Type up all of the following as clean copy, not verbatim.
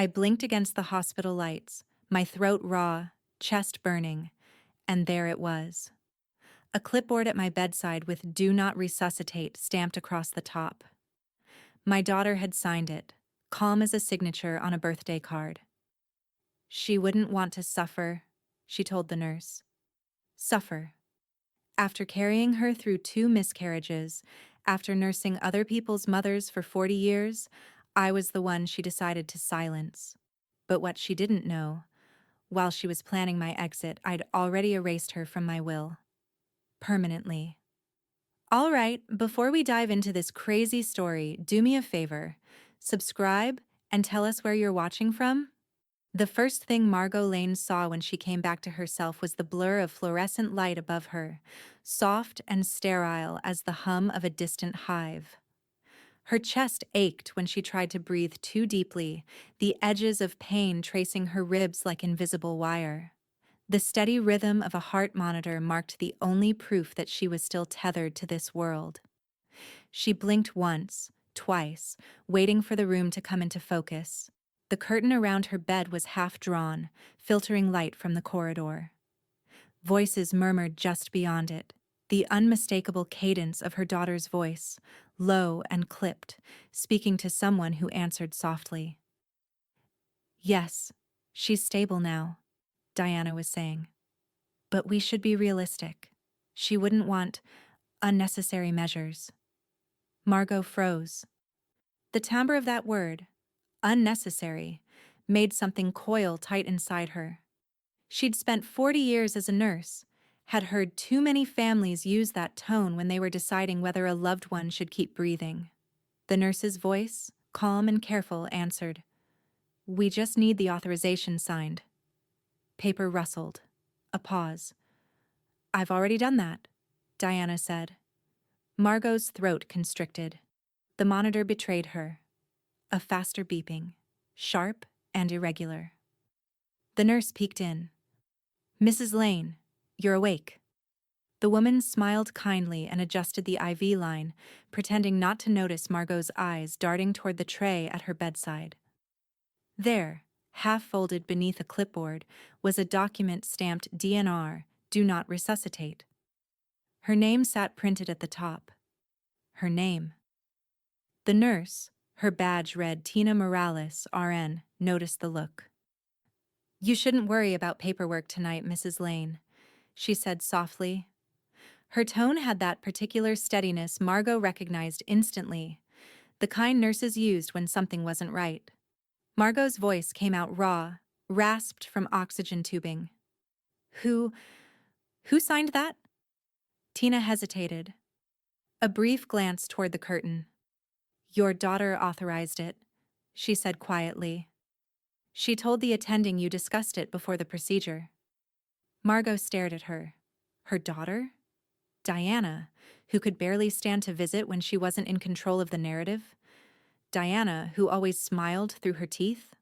I blinked against the hospital lights, my throat raw, chest burning, and there it was. A clipboard at my bedside with "Do Not Resuscitate" stamped across the top. My daughter had signed it, calm as a signature on a birthday card. She wouldn't want to suffer, she told the nurse. Suffer. After carrying her through 2 miscarriages, after nursing other people's mothers for 40 years, I was the one she decided to silence. But what she didn't know, while she was planning my exit, I'd already erased her from my will. Permanently. All right, before we dive into this crazy story, do me a favor. Subscribe and tell us where you're watching from. The first thing Margot Lane saw when she came back to herself was the blur of fluorescent light above her, soft and sterile as the hum of a distant hive. Her chest ached when she tried to breathe too deeply, the edges of pain tracing her ribs like invisible wire. The steady rhythm of a heart monitor marked the only proof that she was still tethered to this world. She blinked once, twice, waiting for the room to come into focus. The curtain around her bed was half drawn, filtering light from the corridor. Voices murmured just beyond it, the unmistakable cadence of her daughter's voice, low and clipped, speaking to someone who answered softly. "Yes, she's stable now," Diana was saying. "But we should be realistic. She wouldn't want unnecessary measures." Margot froze. The timbre of that word, unnecessary, made something coil tight inside her. She'd spent 40 years as a nurse, had heard too many families use that tone when they were deciding whether a loved one should keep breathing. The nurse's voice, calm and careful, answered, "We just need the authorization signed." Paper rustled. A pause. "I've already done that," Diana said. Margot's throat constricted. The monitor betrayed her. A faster beeping, sharp and irregular. The nurse peeked in. "Mrs. Lane, you're awake." The woman smiled kindly and adjusted the IV line, pretending not to notice Margot's eyes darting toward the tray at her bedside. There, half folded beneath a clipboard, was a document stamped DNR, Do Not Resuscitate. Her name sat printed at the top. Her name. The nurse, her badge read Tina Morales, RN, noticed the look. "You shouldn't worry about paperwork tonight, Mrs. Lane," she said softly. Her tone had that particular steadiness Margot recognized instantly, the kind nurses used when something wasn't right. Margot's voice came out raw, rasped from oxygen tubing. Who signed that?" Tina hesitated. A brief glance toward the curtain. "Your daughter authorized it," she said quietly. "She told the attending you discussed it before the procedure." Margot stared at her. Her daughter? Diana, who could barely stand to visit when she wasn't in control of the narrative? Diana, who always smiled through her teeth?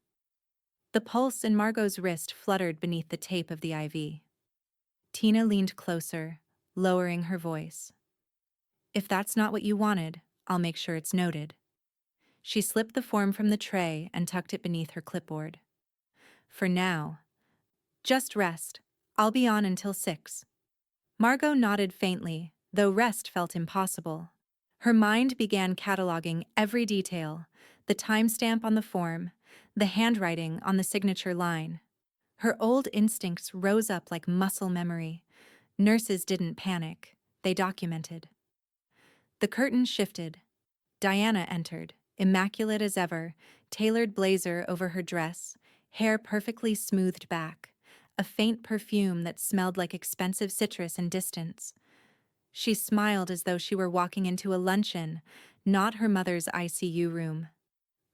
The pulse in Margot's wrist fluttered beneath the tape of the IV. Tina leaned closer, lowering her voice. "If that's not what you wanted, I'll make sure it's noted." She slipped the form from the tray and tucked it beneath her clipboard. "For now. Just rest. I'll be on until 6. Margot nodded faintly, though rest felt impossible. Her mind began cataloging every detail, the timestamp on the form, the handwriting on the signature line. Her old instincts rose up like muscle memory. Nurses didn't panic, they documented. The curtain shifted. Diana entered, immaculate as ever, tailored blazer over her dress, hair perfectly smoothed back, a faint perfume that smelled like expensive citrus and distance. She smiled as though she were walking into a luncheon, not her mother's ICU room.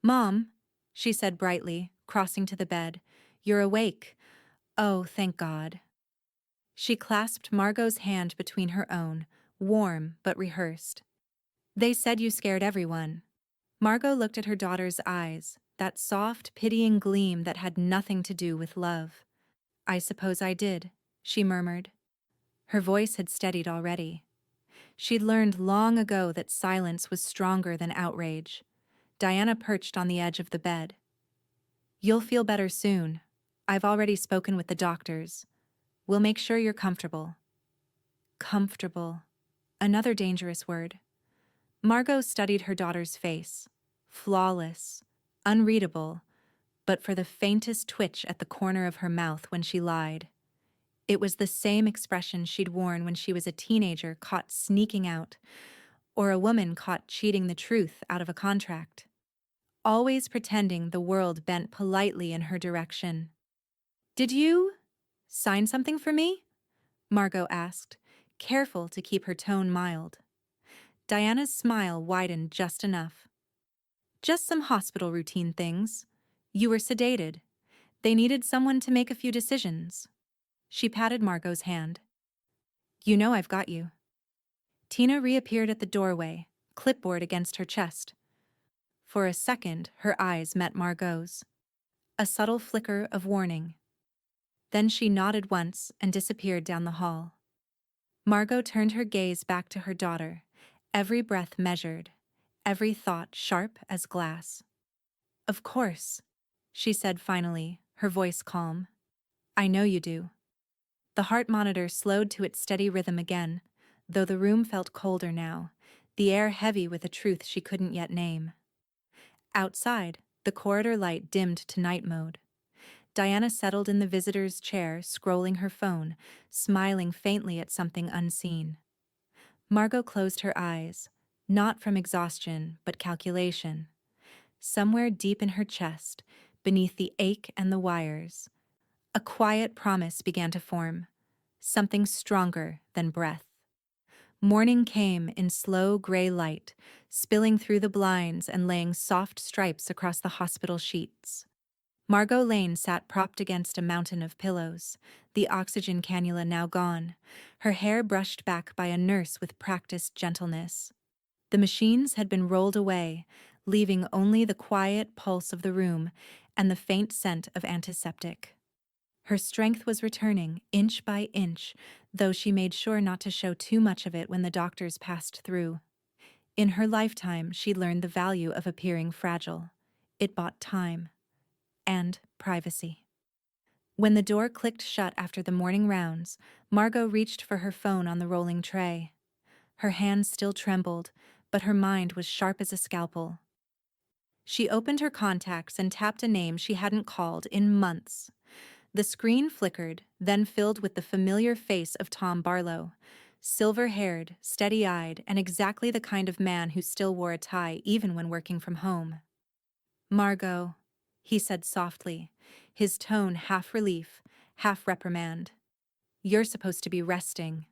"Mom," she said brightly, crossing to the bed, "you're awake. Oh, thank God." She clasped Margot's hand between her own, warm but rehearsed. "They said you scared everyone." Margot looked at her daughter's eyes, that soft, pitying gleam that had nothing to do with love. "I suppose I did," she murmured. Her voice had steadied already. She'd learned long ago that silence was stronger than outrage. Diana perched on the edge of the bed. You'll feel better soon. I've already spoken with the doctors. We'll make sure you're comfortable. Comfortable. Another dangerous word. Margot studied her daughter's face. Flawless. Unreadable. But for the faintest twitch at the corner of her mouth when she lied. It was the same expression she'd worn when she was a teenager caught sneaking out, or a woman caught cheating the truth out of a contract. Always pretending the world bent politely in her direction. "Did you sign something for me?" Margot asked, careful to keep her tone mild. Diana's smile widened just enough. "Just some hospital routine things. You were sedated. They needed someone to make a few decisions." She patted Margot's hand. "You know I've got you." Tina reappeared at the doorway, clipboard against her chest. For a second, her eyes met Margot's. A subtle flicker of warning. Then she nodded once and disappeared down the hall. Margot turned her gaze back to her daughter, every breath measured, every thought sharp as glass. "Of course," she said finally, her voice calm. "I know you do." The heart monitor slowed to its steady rhythm again, though the room felt colder now, the air heavy with a truth she couldn't yet name. Outside, the corridor light dimmed to night mode. Diana settled in the visitor's chair, scrolling her phone, smiling faintly at something unseen. Margot closed her eyes, not from exhaustion, but calculation. Somewhere deep in her chest, beneath the ache and the wires, a quiet promise began to form, something stronger than breath. Morning came in slow gray light, spilling through the blinds and laying soft stripes across the hospital sheets. Margot Lane sat propped against a mountain of pillows, the oxygen cannula now gone, her hair brushed back by a nurse with practiced gentleness. The machines had been rolled away, leaving only the quiet pulse of the room and the faint scent of antiseptic. Her strength was returning, inch by inch, though she made sure not to show too much of it when the doctors passed through. In her lifetime, she learned the value of appearing fragile. It bought time. And privacy. When the door clicked shut after the morning rounds, Margot reached for her phone on the rolling tray. Her hands still trembled, but her mind was sharp as a scalpel. She opened her contacts and tapped a name she hadn't called in months. The screen flickered, then filled with the familiar face of Tom Barlow, silver-haired, steady-eyed, and exactly the kind of man who still wore a tie even when working from home. "Margot," he said softly, his tone half relief, half reprimand. "You're supposed to be resting."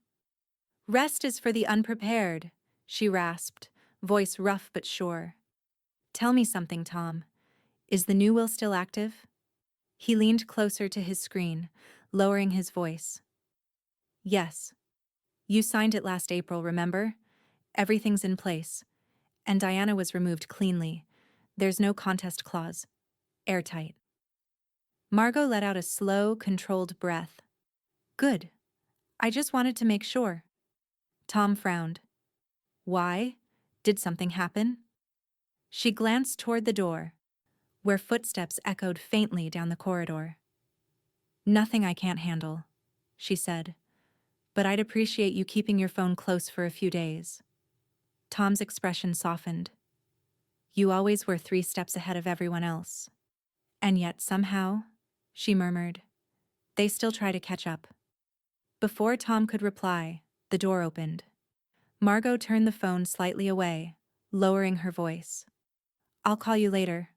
"Rest is for the unprepared," she rasped, voice rough but sure. "Tell me something, Tom. Is the new will still active?" He leaned closer to his screen, lowering his voice. "Yes. You signed it last April, remember? Everything's in place. And Diana was removed cleanly. There's no contest clause. Airtight." Margot let out a slow, controlled breath. "Good. I just wanted to make sure." Tom frowned. "Why? Did something happen?" She glanced toward the door, where footsteps echoed faintly down the corridor. "Nothing I can't handle," she said. "But I'd appreciate you keeping your phone close for a few days." Tom's expression softened. "You always were 3 steps ahead of everyone else. And yet somehow," she murmured, "they still try to catch up." Before Tom could reply, the door opened. Margot turned the phone slightly away, lowering her voice. "I'll call you later."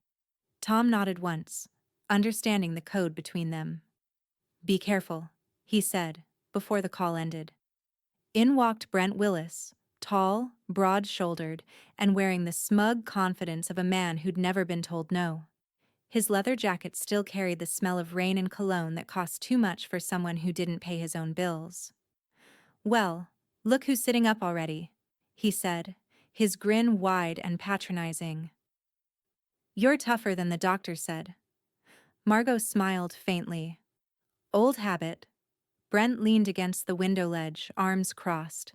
Tom nodded once, understanding the code between them. "Be careful," he said, before the call ended. In walked Brent Willis, tall, broad-shouldered, and wearing the smug confidence of a man who'd never been told no. His leather jacket still carried the smell of rain and cologne that cost too much for someone who didn't pay his own bills. "Well, look who's sitting up already," he said, his grin wide and patronizing. "You're tougher than the doctor said." Margot smiled faintly. Old habit. Brent leaned against the window ledge, arms crossed.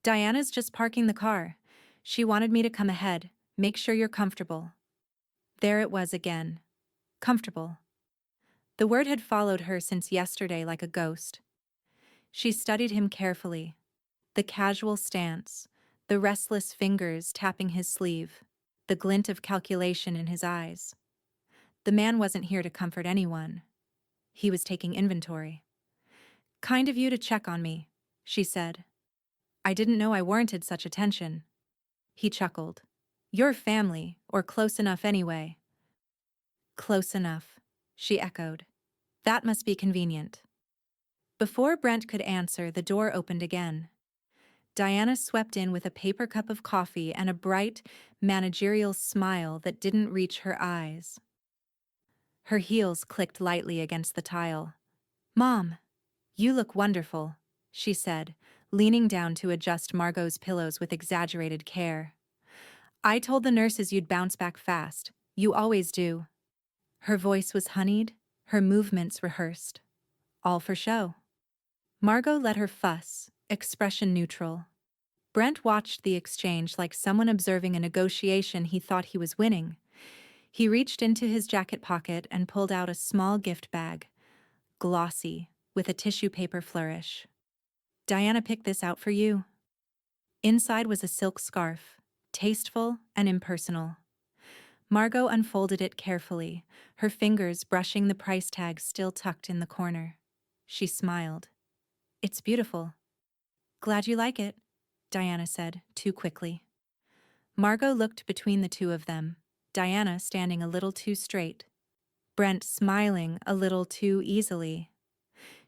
"Diana's just parking the car. She wanted me to come ahead, make sure you're comfortable." There it was again. comfortable. The word had followed her since yesterday like a ghost. She studied him carefully. The casual stance, the restless fingers tapping his sleeve, the glint of calculation in his eyes. The man wasn't here to comfort anyone. He was taking inventory. "Kind of you to check on me," she said. "I didn't know I warranted such attention." He chuckled. "You're family, or close enough anyway." "Close enough," she echoed. "That must be convenient." Before Brent could answer, the door opened again. Diana swept in with a paper cup of coffee and a bright, managerial smile that didn't reach her eyes. Her heels clicked lightly against the tile. "Mom, you look wonderful," she said, leaning down to adjust Margot's pillows with exaggerated care. "I told the nurses you'd bounce back fast. You always do." Her voice was honeyed, her movements rehearsed. All for show. Margot let her fuss, expression neutral. Brent watched the exchange like someone observing a negotiation he thought he was winning. He reached into his jacket pocket and pulled out a small gift bag, glossy, with a tissue paper flourish. "Diana picked this out for you." Inside was a silk scarf, tasteful and impersonal. Margot unfolded it carefully, her fingers brushing the price tag still tucked in the corner. She smiled. "It's beautiful." "Glad you like it," Diana said, too quickly. Margot looked between the two of them, Diana standing a little too straight, Brent smiling a little too easily.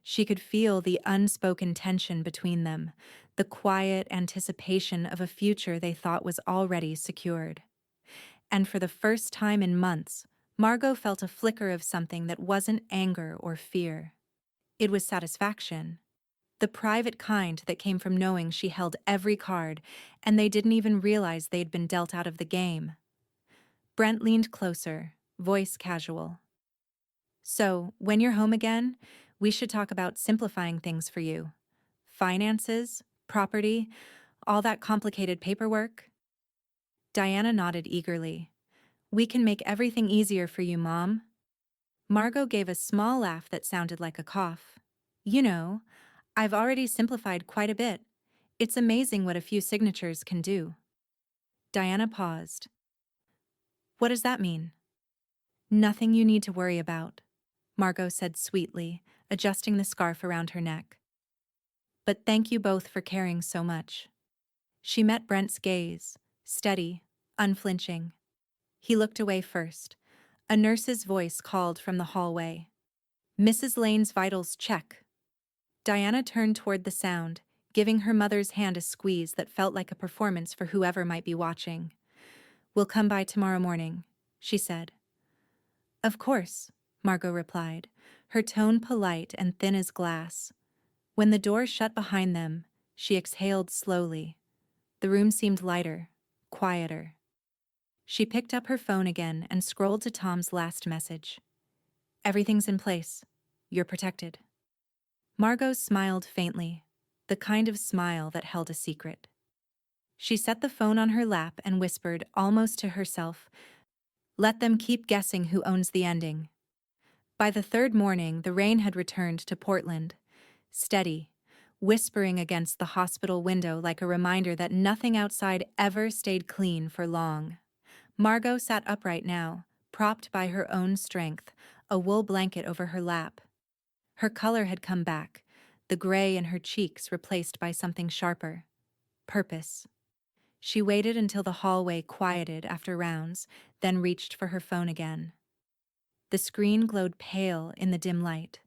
She could feel the unspoken tension between them, the quiet anticipation of a future they thought was already secured. And for the first time in months, Margot felt a flicker of something that wasn't anger or fear. It was satisfaction. The private kind that came from knowing she held every card, and they didn't even realize they'd been dealt out of the game. Brent leaned closer, voice casual. "So, when you're home again, we should talk about simplifying things for you. Finances, property, all that complicated paperwork." Diana nodded eagerly. "We can make everything easier for you, Mom." Margot gave a small laugh that sounded like a cough. "You know, I've already simplified quite a bit. It's amazing what a few signatures can do." Diana paused. "What does that mean?" "Nothing you need to worry about," Margot said sweetly, adjusting the scarf around her neck. "But thank you both for caring so much." She met Brent's gaze, steady, unflinching. He looked away first. A nurse's voice called from the hallway. "Mrs. Lane's vitals check." Diana turned toward the sound, giving her mother's hand a squeeze that felt like a performance for whoever might be watching. "We'll come by tomorrow morning," she said. "Of course," Margot replied, her tone polite and thin as glass. When the door shut behind them, she exhaled slowly. The room seemed lighter, quieter. She picked up her phone again and scrolled to Tom's last message. "Everything's in place. You're protected." Margot smiled faintly, the kind of smile that held a secret. She set the phone on her lap and whispered, almost to herself, "Let them keep guessing who owns the ending." By the third morning, the rain had returned to Portland, steady, whispering against the hospital window like a reminder that nothing outside ever stayed clean for long. Margot sat upright now, propped by her own strength, a wool blanket over her lap. Her color had come back, the gray in her cheeks replaced by something sharper. Purpose. She waited until the hallway quieted after rounds, then reached for her phone again. The screen glowed pale in the dim light.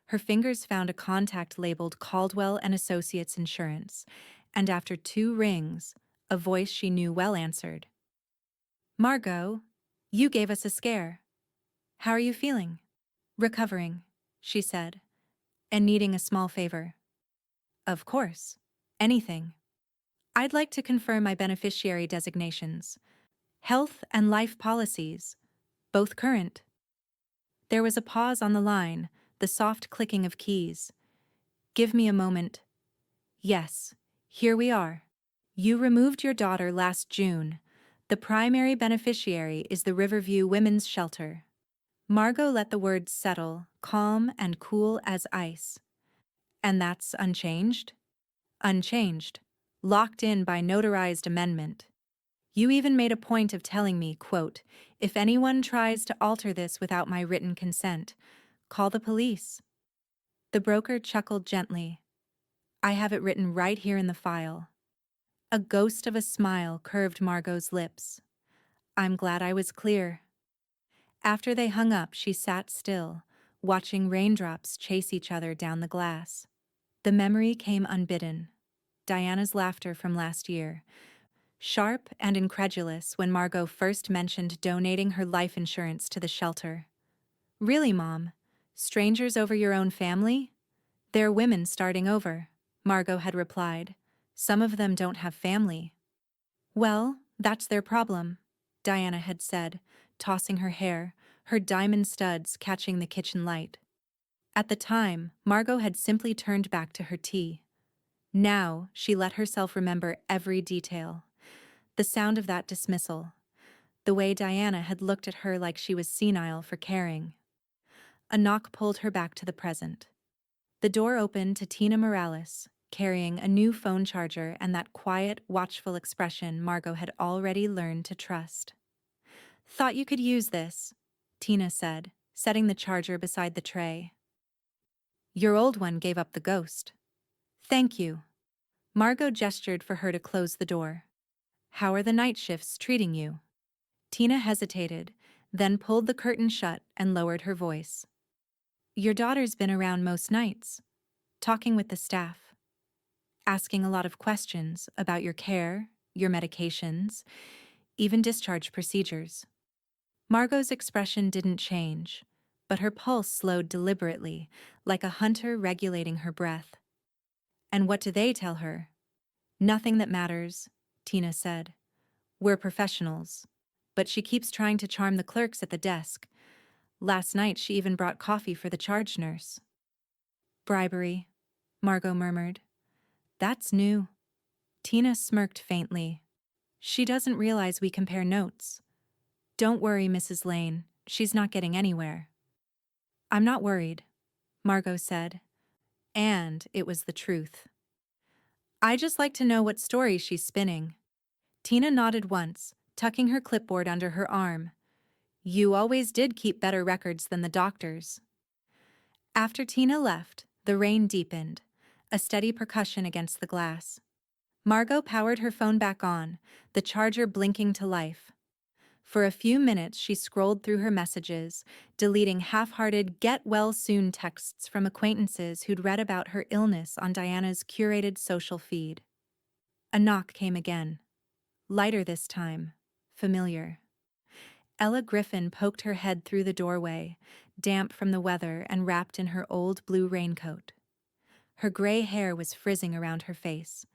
Her fingers found a contact labeled Caldwell and Associates Insurance, and after 2 rings, a voice she knew well answered. "Margot, you gave us a scare. How are you feeling?" "Recovering," she said, "and needing a small favor." "Of course. Anything." "I'd like to confirm my beneficiary designations. Health and life policies, both current." There was a pause on the line, the soft clicking of keys. "Give me a moment." "Yes, here we are. You removed your daughter last June. The primary beneficiary is the Riverview Women's Shelter." Margot let the words settle, calm and cool as ice. And that's unchanged? Unchanged. Locked in by notarized amendment. You even made a point of telling me, quote, if anyone tries to alter this without my written consent, call the police. The broker chuckled gently. I have it written right here in the file. A ghost of a smile curved Margot's lips. I'm glad I was clear. After they hung up, she sat still, watching raindrops chase each other down the glass. The memory came unbidden. Diana's laughter from last year, sharp and incredulous when Margot first mentioned donating her life insurance to the shelter. Really, Mom? Strangers over your own family? They're women starting over, Margot had replied. Some of them don't have family. Well, that's their problem, Diana had said, tossing her hair, her diamond studs catching the kitchen light. At the time, Margot had simply turned back to her tea. Now, she let herself remember every detail. The sound of that dismissal. The way Diana had looked at her like she was senile for caring. A knock pulled her back to the present. The door opened to Tina Morales, carrying a new phone charger and that quiet, watchful expression Margot had already learned to trust. Thought you could use this, Tina said, setting the charger beside the tray. Your old one gave up the ghost. Thank you. Margot gestured for her to close the door. How are the night shifts treating you? Tina hesitated, then pulled the curtain shut and lowered her voice. Your daughter's been around most nights, talking with the staff, asking a lot of questions about your care, your medications, even discharge procedures. Margot's expression didn't change, but her pulse slowed deliberately, like a hunter regulating her breath. And what do they tell her? Nothing that matters, Tina said. We're professionals. But she keeps trying to charm the clerks at the desk. Last night she even brought coffee for the charge nurse. Bribery, Margot murmured. That's new. Tina smirked faintly. She doesn't realize we compare notes. Don't worry, Mrs. Lane. She's not getting anywhere. I'm not worried, Margot said. And it was the truth. I just like to know what story she's spinning. Tina nodded once, tucking her clipboard under her arm. You always did keep better records than the doctors. After Tina left, the rain deepened, a steady percussion against the glass. Margot powered her phone back on, the charger blinking to life. For a few minutes she scrolled through her messages, deleting half-hearted get-well-soon texts from acquaintances who'd read about her illness on Diana's curated social feed. A knock came again. Lighter this time. Familiar. Ella Griffin poked her head through the doorway, damp from the weather and wrapped in her old blue raincoat. Her gray hair was frizzing around her face,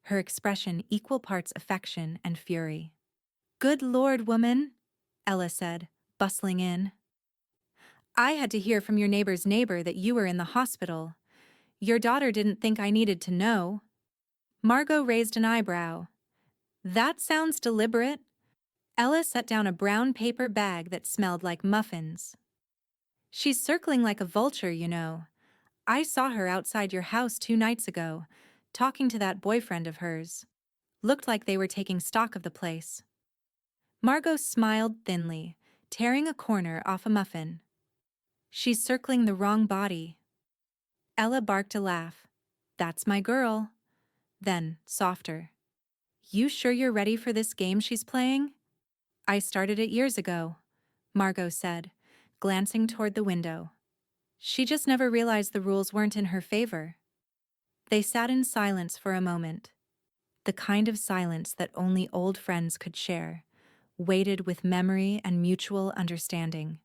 her expression equal parts affection and fury. Good Lord, woman, Ella said, bustling in. I had to hear from your neighbor's neighbor that you were in the hospital. Your daughter didn't think I needed to know. Margot raised an eyebrow. That sounds deliberate. Ella set down a brown paper bag that smelled like muffins. She's circling like a vulture, you know. I saw her outside your house 2 nights ago, talking to that boyfriend of hers. Looked like they were taking stock of the place. Margot smiled thinly, tearing a corner off a muffin. She's circling the wrong body. Ella barked a laugh. That's my girl. Then, softer. You sure you're ready for this game she's playing? I started it years ago, Margot said, glancing toward the window. She just never realized the rules weren't in her favor. They sat in silence for a moment. The kind of silence that only old friends could share, weighted with memory and mutual understanding.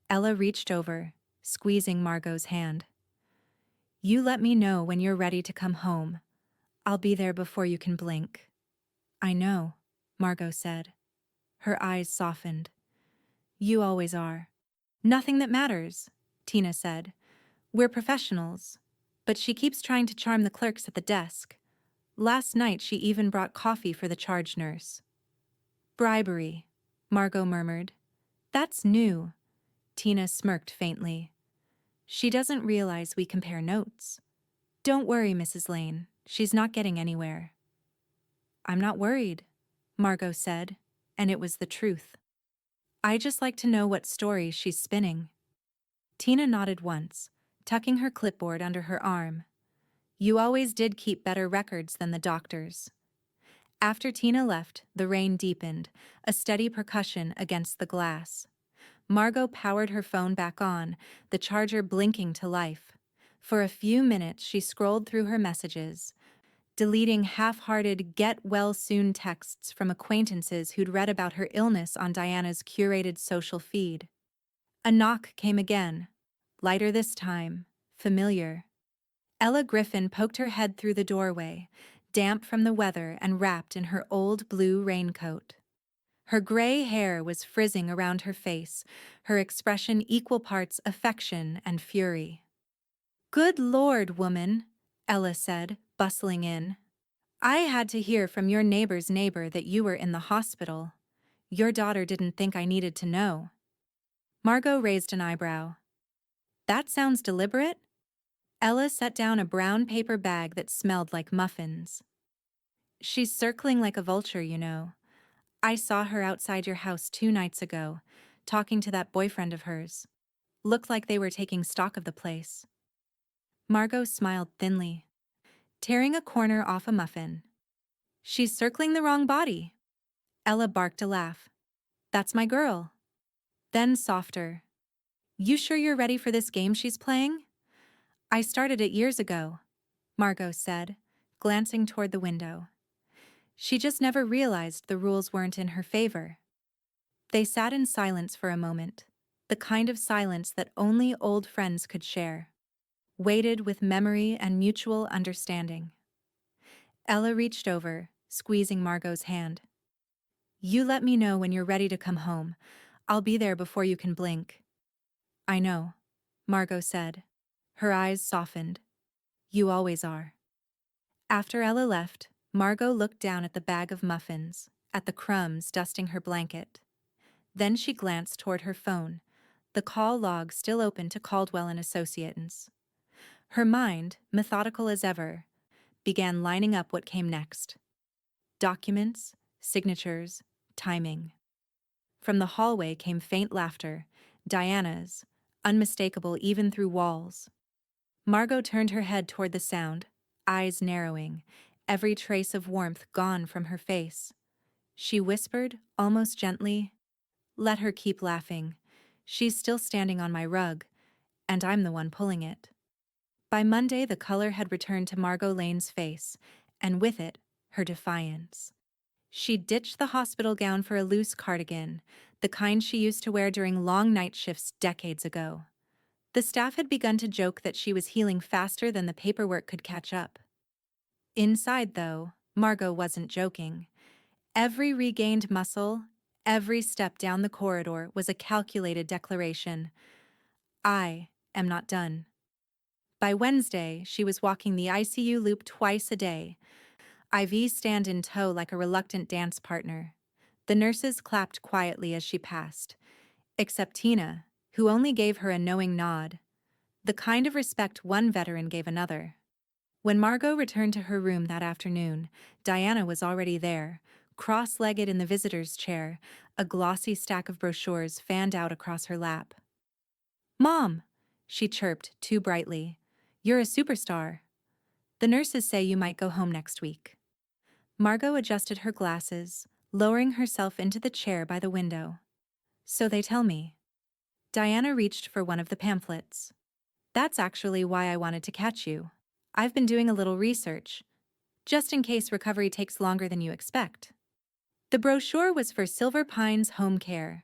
Ella reached over, squeezing Margot's hand. You let me know when you're ready to come home. I'll be there before you can blink. I know, Margot said. Her eyes softened. You always are. Nothing that matters, Tina said. We're professionals. But she keeps trying to charm the clerks at the desk. Last night she even brought coffee for the charge nurse. Bribery, Margot murmured. That's new. Tina smirked faintly. She doesn't realize we compare notes. Don't worry, Mrs. Lane. She's not getting anywhere. I'm not worried, Margot said, and it was the truth. I just like to know what story she's spinning. Tina nodded once, tucking her clipboard under her arm. You always did keep better records than the doctors. After Tina left, the rain deepened, a steady percussion against the glass. Margot powered her phone back on, the charger blinking to life. For a few minutes she scrolled through her messages, deleting half-hearted get-well-soon texts from acquaintances who'd read about her illness on Diana's curated social feed. A knock came again, lighter this time, familiar. Ella Griffin poked her head through the doorway, damp from the weather and wrapped in her old blue raincoat. Her gray hair was frizzing around her face, her expression equal parts affection and fury. Good Lord, woman, Ella said, bustling in. I had to hear from your neighbor's neighbor that you were in the hospital. Your daughter didn't think I needed to know. Margot raised an eyebrow. That sounds deliberate? Ella set down a brown paper bag that smelled like muffins. She's circling like a vulture, you know. I saw her outside your house 2 nights ago, talking to that boyfriend of hers. Looked like they were taking stock of the place. Margot smiled thinly, tearing a corner off a muffin. She's circling the wrong body. Ella barked a laugh. That's my girl. Then softer. You sure you're ready for this game she's playing? I started it years ago, Margot said, glancing toward the window. She just never realized the rules weren't in her favor. They sat in silence for a moment, the kind of silence that only old friends could share, weighted with memory and mutual understanding. Ella reached over, squeezing Margot's hand. You let me know when you're ready to come home. I'll be there before you can blink. I know, Margot said. Her eyes softened. You always are. After Ella left, Margot looked down at the bag of muffins, at the crumbs dusting her blanket. Then she glanced toward her phone, the call log still open to Caldwell and Associates. Her mind, methodical as ever, began lining up what came next. Documents, signatures, timing. From the hallway came faint laughter, Diana's, unmistakable even through walls. Margot turned her head toward the sound, eyes narrowing, every trace of warmth gone from her face. She whispered, almost gently, let her keep laughing. She's still standing on my rug, and I'm the one pulling it. By Monday, the color had returned to Margot Lane's face, and with it, her defiance. She'd ditched the hospital gown for a loose cardigan, the kind she used to wear during long night shifts decades ago. The staff had begun to joke that she was healing faster than the paperwork could catch up. Inside, though, Margot wasn't joking. Every regained muscle, every step down the corridor was a calculated declaration. I am not done. By Wednesday, she was walking the ICU loop twice a day, IV stand in tow like a reluctant dance partner. The nurses clapped quietly as she passed, except Tina, who only gave her a knowing nod, the kind of respect one veteran gave another. When Margot returned to her room that afternoon, Diana was already there, cross-legged in the visitor's chair, a glossy stack of brochures fanned out across her lap. Mom, she chirped too brightly, you're a superstar. The nurses say you might go home next week. Margot adjusted her glasses, lowering herself into the chair by the window. So they tell me. Diana reached for one of the pamphlets. That's actually why I wanted to catch you. I've been doing a little research, just in case recovery takes longer than you expect. The brochure was for Silver Pines Home Care,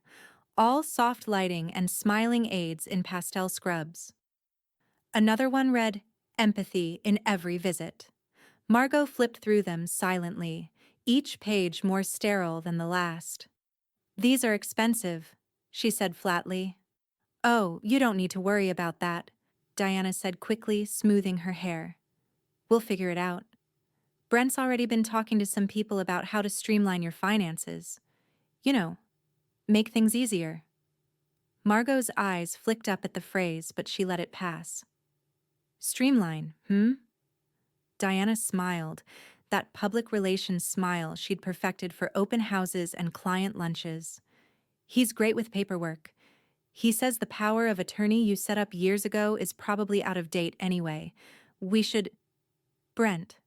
all soft lighting and smiling aides in pastel scrubs. Another one read, Empathy in every visit. Margot flipped through them silently, each page more sterile than the last. These are expensive, she said flatly. Oh, you don't need to worry about that, Diana said quickly, smoothing her hair. We'll figure it out. Brent's already been talking to some people about how to streamline your finances. You know, make things easier. Margot's eyes flicked up at the phrase, but she let it pass. Streamline, hmm? Diana smiled, that public relations smile she'd perfected for open houses and client lunches. He's great with paperwork. He says the power of attorney you set up years ago is probably out of date anyway. We should— Brent,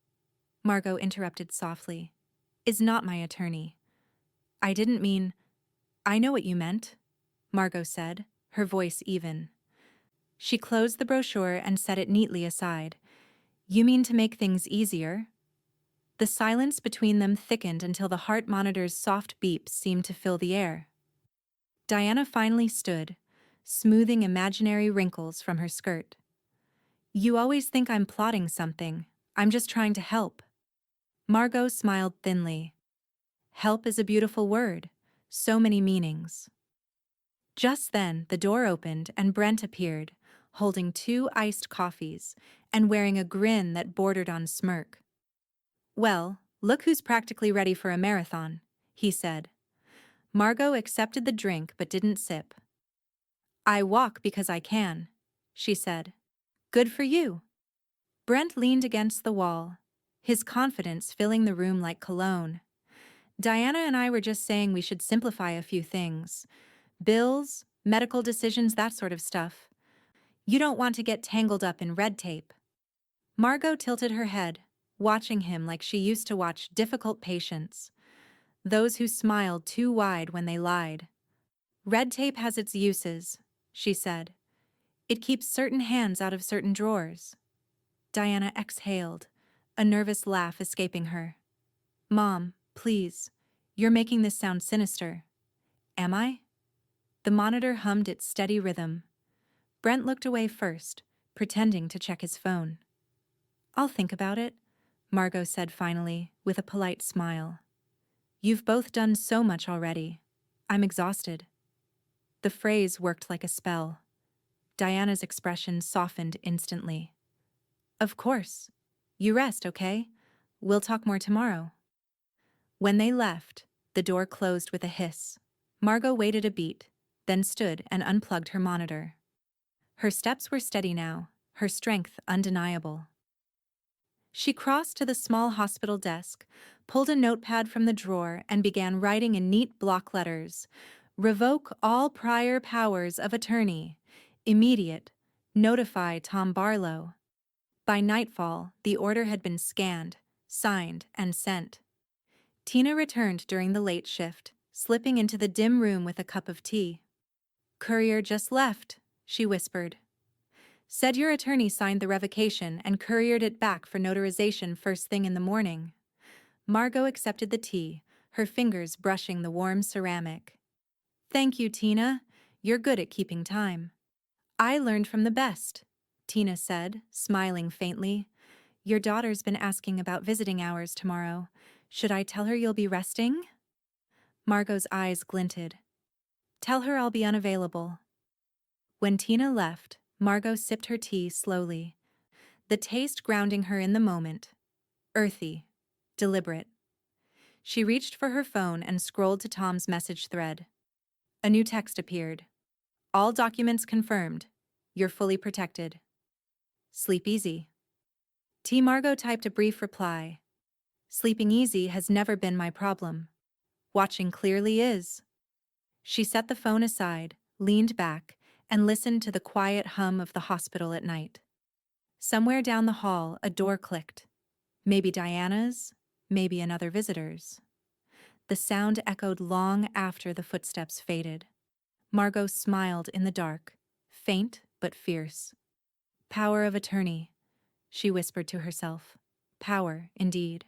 Margot interrupted softly, is not my attorney. I didn't mean— I know what you meant, Margot said, her voice even. She closed the brochure and set it neatly aside. You mean to make things easier? The silence between them thickened until the heart monitor's soft beeps seemed to fill the air. Diana finally stood, smoothing imaginary wrinkles from her skirt. You always think I'm plotting something. I'm just trying to help. Margot smiled thinly. Help is a beautiful word. So many meanings. Just then, the door opened and Brent appeared, holding 2 iced coffees and wearing a grin that bordered on smirk. Well, look who's practically ready for a marathon, he said. Margot accepted the drink but didn't sip. I walk because I can, she said. Good for you. Brent leaned against the wall, his confidence filling the room like cologne. Diana and I were just saying we should simplify a few things. Bills, medical decisions, that sort of stuff. You don't want to get tangled up in red tape. Margot tilted her head, watching him like she used to watch difficult patients. Those who smiled too wide when they lied. Red tape has its uses, she said. It keeps certain hands out of certain drawers. Diana exhaled, a nervous laugh escaping her. Mom, please, you're making this sound sinister. Am I? The monitor hummed its steady rhythm. Brent looked away first, pretending to check his phone. I'll think about it, Margot said finally, with a polite smile. You've both done so much already. I'm exhausted. The phrase worked like a spell. Diana's expression softened instantly. Of course. You rest, okay? We'll talk more tomorrow. When they left, the door closed with a hiss. Margot waited a beat, then stood and unplugged her monitor. Her steps were steady now, her strength undeniable. She crossed to the small hospital desk, pulled a notepad from the drawer, and began writing in neat block letters. Revoke all prior powers of attorney. Immediate. Notify Tom Barlow. By nightfall, the order had been scanned, signed, and sent. Tina returned during the late shift, slipping into the dim room with a cup of tea. Courier just left, she whispered. Said your attorney signed the revocation and couriered it back for notarization first thing in the morning. Margot accepted the tea, her fingers brushing the warm ceramic. Thank you, Tina. You're good at keeping time. I learned from the best, Tina said, smiling faintly. Your daughter's been asking about visiting hours tomorrow. Should I tell her you'll be resting? Margot's eyes glinted. Tell her I'll be unavailable. When Tina left, Margot sipped her tea slowly, the taste grounding her in the moment. Earthy, deliberate. She reached for her phone and scrolled to Tom's message thread. A new text appeared. All documents confirmed. You're fully protected. Sleep easy. T. Margot typed a brief reply. Sleeping easy has never been my problem. Watching clearly is. She set the phone aside, leaned back, and listened to the quiet hum of the hospital at night. Somewhere down the hall, a door clicked. Maybe Diana's, maybe another visitor's. The sound echoed long after the footsteps faded. Margot smiled in the dark, faint but fierce. Power of attorney, she whispered to herself. Power, indeed.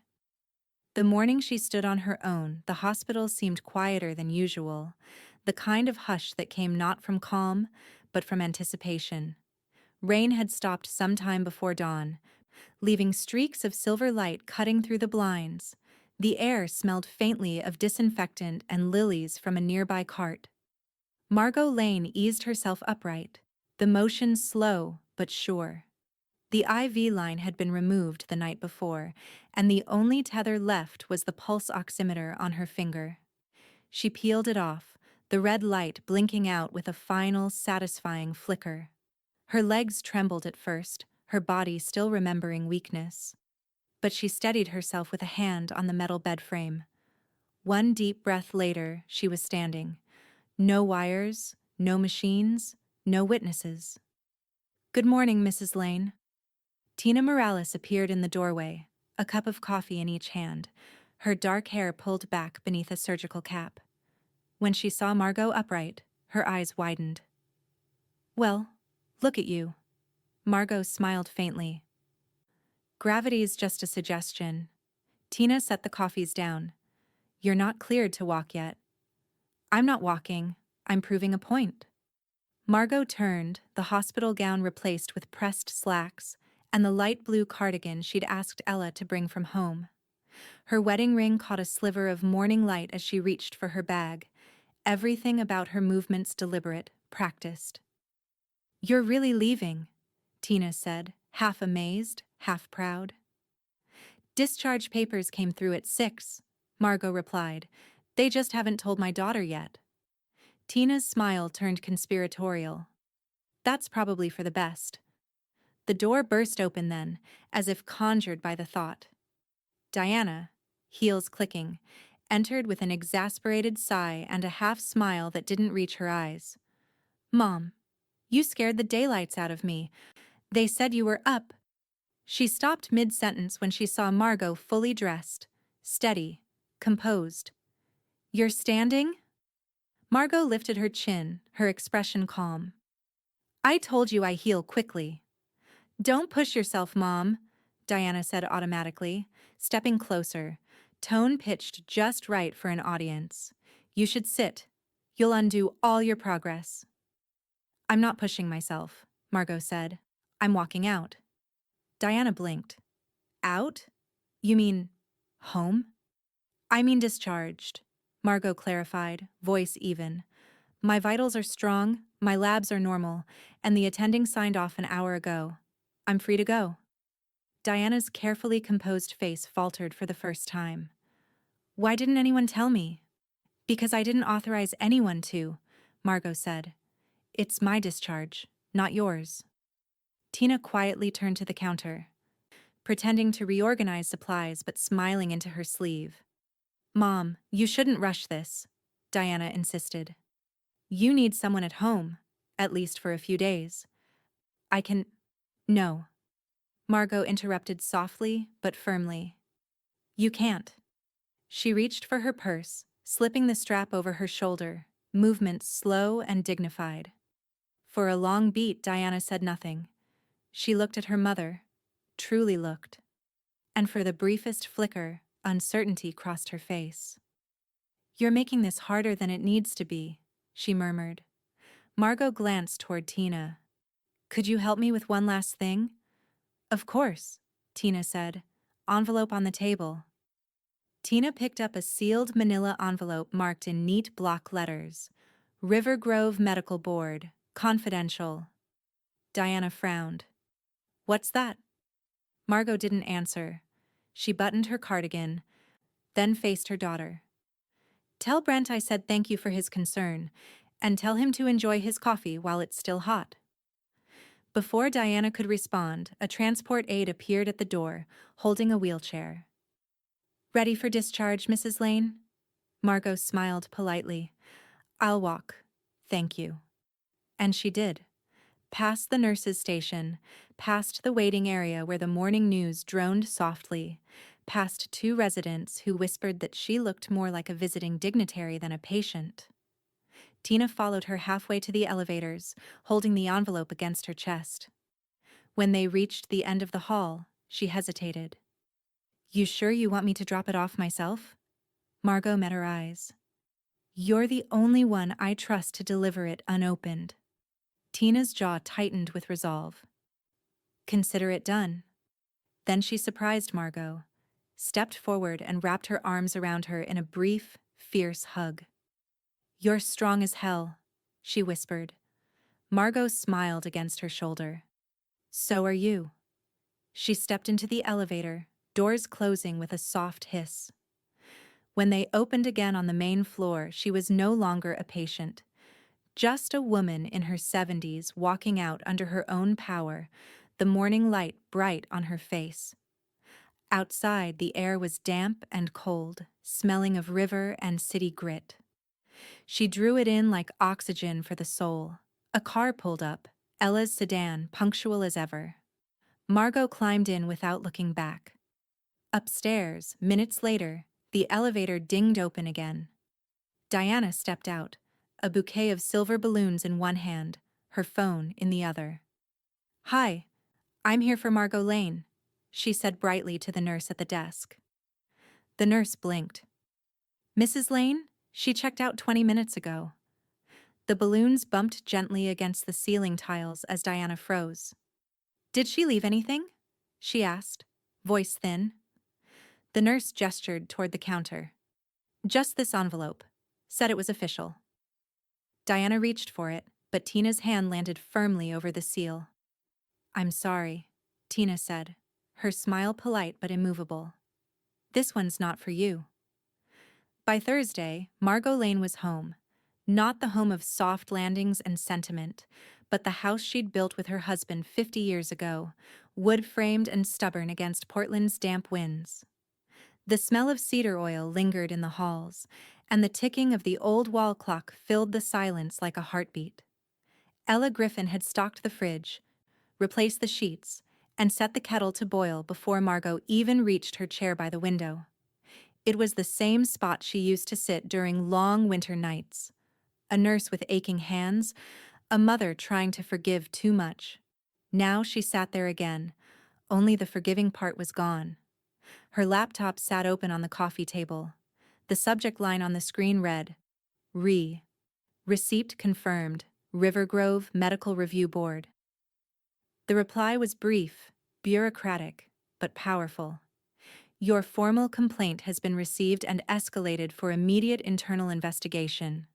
The morning she stood on her own, the hospital seemed quieter than usual, the kind of hush that came not from calm, but from anticipation. Rain had stopped some time before dawn, leaving streaks of silver light cutting through the blinds. The air smelled faintly of disinfectant and lilies from a nearby cart. Margot Lane eased herself upright, the motion slow but sure. The IV line had been removed the night before, and the only tether left was the pulse oximeter on her finger. She peeled it off, the red light blinking out with a final, satisfying flicker. Her legs trembled at first, her body still remembering weakness. But she steadied herself with a hand on the metal bed frame. One deep breath later, she was standing. No wires, no machines, no witnesses. "Good morning, Mrs. Lane." Tina Morales appeared in the doorway, a cup of coffee in each hand, her dark hair pulled back beneath a surgical cap. When she saw Margot upright, her eyes widened. "Well, look at you." Margot smiled faintly. "Gravity's just a suggestion." Tina set the coffees down. "You're not cleared to walk yet." "I'm not walking, I'm proving a point." Margot turned, the hospital gown replaced with pressed slacks, and the light blue cardigan she'd asked Ella to bring from home. Her wedding ring caught a sliver of morning light as she reached for her bag, everything about her movements deliberate, practiced. "You're really leaving," Tina said, half amazed, half proud. "Discharge papers came through at 6, Margot replied. "They just haven't told my daughter yet." Tina's smile turned conspiratorial. "That's probably for the best." The door burst open then, as if conjured by the thought. Diana, heels clicking, entered with an exasperated sigh and a half-smile that didn't reach her eyes. "Mom, you scared the daylights out of me. They said you were up." She stopped mid-sentence when she saw Margot fully dressed, steady, composed. "You're standing?" Margot lifted her chin, her expression calm. "I told you I heal quickly." "Don't push yourself, Mom," Diana said automatically, stepping closer, tone pitched just right for an audience. "You should sit. You'll undo all your progress." "I'm not pushing myself," Margot said. "I'm walking out." Diana blinked. "Out? You mean home?" "I mean discharged," Margot clarified, voice even. "My vitals are strong, my labs are normal, and the attending signed off an hour ago. I'm free to go." Diana's carefully composed face faltered for the first time. "Why didn't anyone tell me?" "Because I didn't authorize anyone to," Margot said. "It's my discharge, not yours." Tina quietly turned to the counter, pretending to reorganize supplies but smiling into her sleeve. "Mom, you shouldn't rush this," Diana insisted. "You need someone at home, at least for a few days." "I can—" "No," Margot interrupted softly but firmly. "You can't." She reached for her purse, slipping the strap over her shoulder, movements slow and dignified. For a long beat, Diana said nothing. She looked at her mother, truly looked. And for the briefest flicker, uncertainty crossed her face. "You're making this harder than it needs to be," she murmured. Margot glanced toward Tina. "Could you help me with one last thing?" "Of course," Tina said. "Envelope on the table." Tina picked up a sealed manila envelope marked in neat block letters. "River Grove Medical Board, confidential." Diana frowned. "What's that?" Margot didn't answer. She buttoned her cardigan, then faced her daughter. "Tell Brent I said thank you for his concern, and tell him to enjoy his coffee while it's still hot." Before Diana could respond, a transport aide appeared at the door, holding a wheelchair. "Ready for discharge, Mrs. Lane?" Margot smiled politely. "I'll walk. Thank you." And she did. Past the nurses' station, past the waiting area where the morning news droned softly, past 2 residents who whispered that she looked more like a visiting dignitary than a patient. Tina followed her halfway to the elevators, holding the envelope against her chest. When they reached the end of the hall, she hesitated. "You sure you want me to drop it off myself?" Margot met her eyes. "You're the only one I trust to deliver it unopened." Tina's jaw tightened with resolve. "Consider it done." Then she surprised Margot, stepped forward and wrapped her arms around her in a brief, fierce hug. "You're strong as hell," she whispered. Margot smiled against her shoulder. "So are you." She stepped into the elevator, doors closing with a soft hiss. When they opened again on the main floor, she was no longer a patient. Just a woman in her 70s walking out under her own power, the morning light bright on her face. Outside, the air was damp and cold, smelling of river and city grit. She drew it in like oxygen for the soul. A car pulled up, Ella's sedan, punctual as ever. Margot climbed in without looking back. Upstairs, minutes later, the elevator dinged open again. Diana stepped out, a bouquet of silver balloons in one hand, her phone in the other. "Hi, I'm here for Margot Lane," she said brightly to the nurse at the desk. The nurse blinked. "Mrs. Lane? She checked out 20 minutes ago." The balloons bumped gently against the ceiling tiles as Diana froze. "Did she leave anything?" she asked, voice thin. The nurse gestured toward the counter. "Just this envelope. Said it was official." Diana reached for it, but Tina's hand landed firmly over the seal. "I'm sorry," Tina said, her smile polite but immovable. "This one's not for you." By Thursday, Margot Lane was home. Not the home of soft landings and sentiment, but the house she'd built with her husband 50 years ago, wood-framed and stubborn against Portland's damp winds. The smell of cedar oil lingered in the halls, and the ticking of the old wall clock filled the silence like a heartbeat. Ella Griffin had stocked the fridge, replaced the sheets, and set the kettle to boil before Margot even reached her chair by the window. It was the same spot she used to sit during long winter nights. A nurse with aching hands, a mother trying to forgive too much. Now she sat there again, only the forgiving part was gone. Her laptop sat open on the coffee table. The subject line on the screen read, Receipt confirmed, River Grove Medical Review Board. The reply was brief, bureaucratic, but powerful. Your formal complaint has been received and escalated for immediate internal investigation.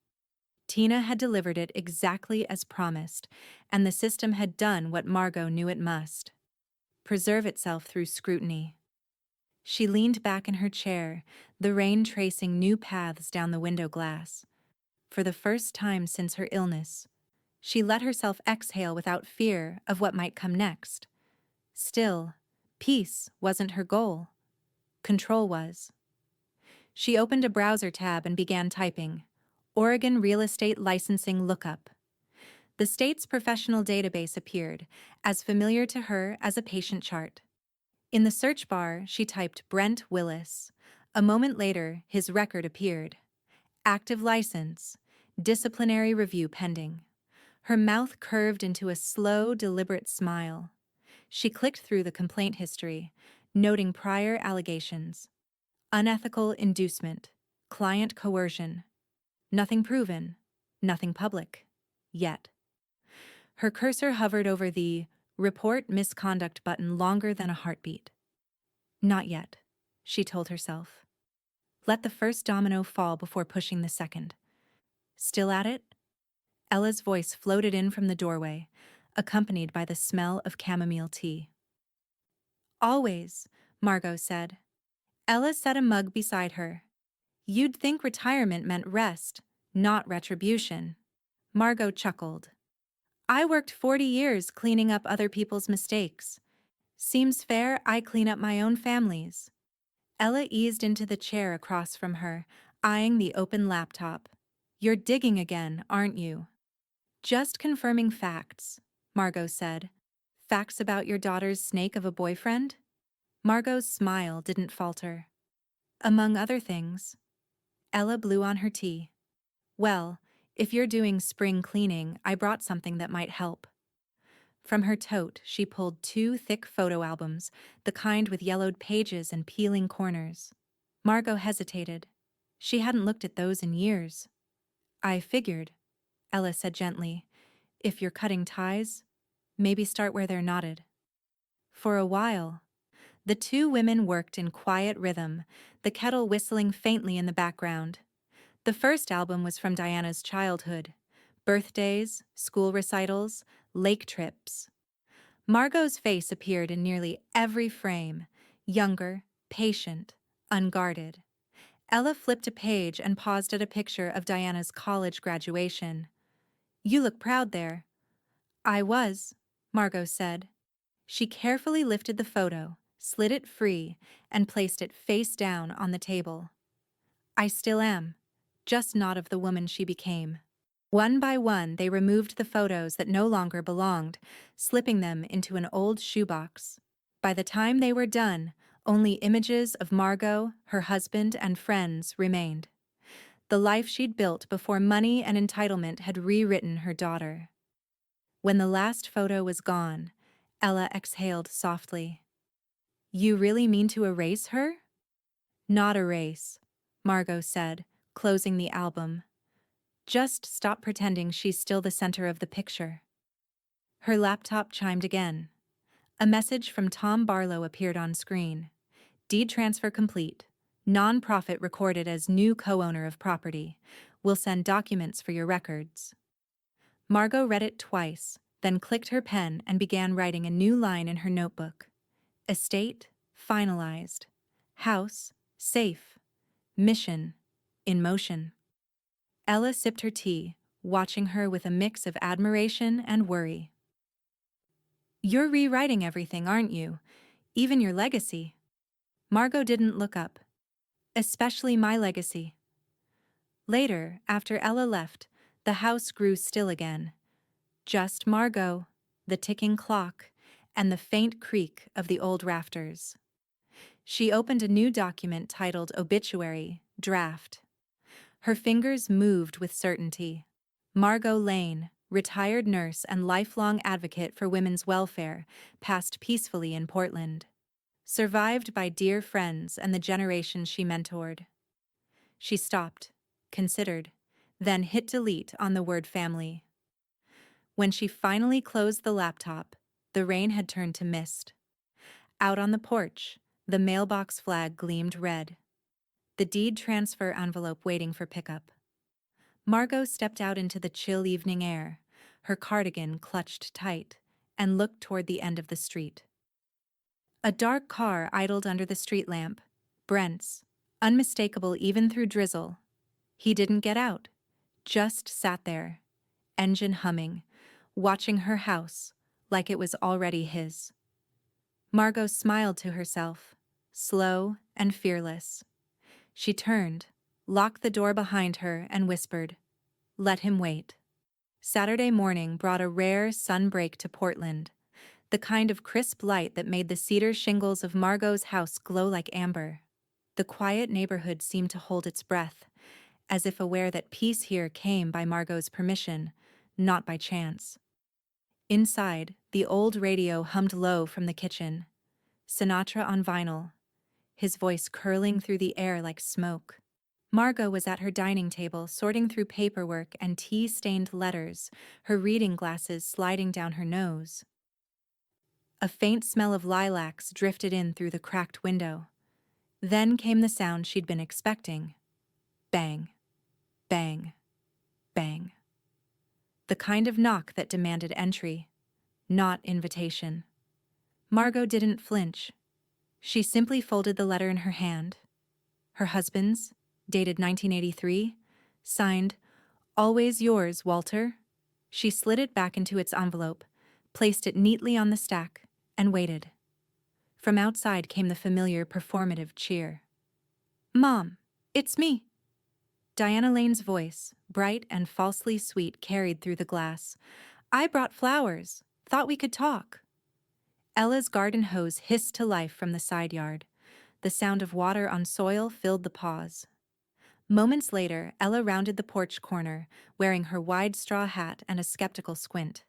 Tina had delivered it exactly as promised, and the system had done what Margot knew it must: preserve itself through scrutiny. She leaned back in her chair, the rain tracing new paths down the window glass. For the first time since her illness, she let herself exhale without fear of what might come next. Still, peace wasn't her goal. Control was. She opened a browser tab and began typing, Oregon Real Estate Licensing Lookup. The state's professional database appeared, as familiar to her as a patient chart. In the search bar, she typed Brent Willis. A moment later, his record appeared. Active license, disciplinary review pending. Her mouth curved into a slow, deliberate smile. She clicked through the complaint history, noting prior allegations. Unethical inducement, client coercion. Nothing proven, nothing public. Yet. Her cursor hovered over the Report Misconduct button longer than a heartbeat. Not yet, she told herself. Let the first domino fall before pushing the second. Still at it? Ella's voice floated in from the doorway, accompanied by the smell of chamomile tea. Always, Margot said. Ella set a mug beside her. You'd think retirement meant rest, not retribution. Margot chuckled. I worked 40 years cleaning up other people's mistakes. Seems fair I clean up my own family's. Ella eased into the chair across from her, eyeing the open laptop. You're digging again, aren't you? Just confirming facts, Margot said. Facts about your daughter's snake of a boyfriend? Margot's smile didn't falter. Among other things. Ella blew on her tea. Well, if you're doing spring cleaning, I brought something that might help. From her tote, she pulled 2 thick photo albums, the kind with yellowed pages and peeling corners. Margot hesitated. She hadn't looked at those in years. I figured, Ella said gently, if you're cutting ties, maybe start where they're knotted. For a while, the 2 women worked in quiet rhythm, the kettle whistling faintly in the background. The first album was from Diana's childhood. Birthdays, school recitals, lake trips. Margot's face appeared in nearly every frame, younger, patient, unguarded. Ella flipped a page and paused at a picture of Diana's college graduation. "You look proud there." "I was," Margot said. She carefully lifted the photo, slid it free, and placed it face down on the table. "I still am, just not of the woman she became." One by one, they removed the photos that no longer belonged, slipping them into an old shoebox. By the time they were done, only images of Margot, her husband, and friends remained. The life she'd built before money and entitlement had rewritten her daughter. When the last photo was gone, Ella exhaled softly. "You really mean to erase her?" "Not erase," Margot said, closing the album. "Just stop pretending she's still the center of the picture." Her laptop chimed again. A message from Tom Barlow appeared on screen. "Deed transfer complete. Non-profit recorded as new co-owner of property. We'll send documents for your records." Margot read it twice, then clicked her pen and began writing a new line in her notebook. Estate, finalized. House, safe. Mission, in motion. Ella sipped her tea, watching her with a mix of admiration and worry. "You're rewriting everything, aren't you? Even your legacy." Margot didn't look up. "Especially my legacy." Later, after Ella left, the house grew still again. Just Margot, the ticking clock, and the faint creak of the old rafters. She opened a new document titled Obituary, Draft. Her fingers moved with certainty. Margot Lane, retired nurse and lifelong advocate for women's welfare, passed peacefully in Portland. Survived by dear friends and the generation she mentored. She stopped, considered, then hit delete on the word family. When she finally closed the laptop, the rain had turned to mist. Out on the porch, the mailbox flag gleamed red. The deed transfer envelope waiting for pickup. Margot stepped out into the chill evening air, her cardigan clutched tight, and looked toward the end of the street. A dark car idled under the street lamp, Brent's, unmistakable even through drizzle. He didn't get out, just sat there, engine humming, watching her house like it was already his. Margot smiled to herself, slow and fearless. She turned, locked the door behind her, and whispered, "Let him wait." Saturday morning brought a rare sunbreak to Portland, the kind of crisp light that made the cedar shingles of Margot's house glow like amber. The quiet neighborhood seemed to hold its breath, as if aware that peace here came by Margot's permission, not by chance. Inside, the old radio hummed low from the kitchen. Sinatra on vinyl, his voice curling through the air like smoke. Margot was at her dining table sorting through paperwork and tea-stained letters, her reading glasses sliding down her nose. A faint smell of lilacs drifted in through the cracked window. Then came the sound she'd been expecting. Bang, bang, bang. The kind of knock that demanded entry, not invitation. Margot didn't flinch. She simply folded the letter in her hand. Her husband's, dated 1983, signed, "Always yours, Walter." She slid it back into its envelope, placed it neatly on the stack, and waited. From outside came the familiar performative cheer. "Mom, it's me." Diana Lane's voice, bright and falsely sweet, carried through the glass. "I brought flowers. Thought we could talk." Ella's garden hose hissed to life from the side yard. The sound of water on soil filled the pause. Moments later, Ella rounded the porch corner, wearing her wide straw hat and a skeptical squint.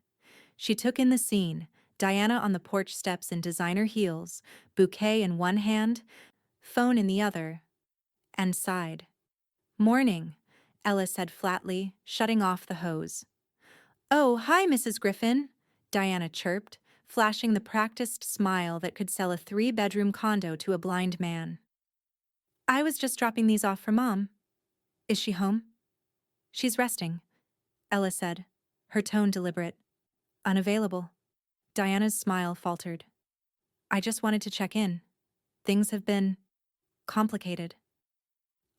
She took in the scene, Diana on the porch steps in designer heels, bouquet in one hand, phone in the other, and sighed. "Morning," Ella said flatly, shutting off the hose. "Oh, hi, Mrs. Griffin," Diana chirped, flashing the practiced smile that could sell a 3-bedroom condo to a blind man. "I was just dropping these off for Mom." "Is she home?" "She's resting," Ella said, her tone deliberate. "Unavailable." Diana's smile faltered. "I just wanted to check in. Things have been complicated."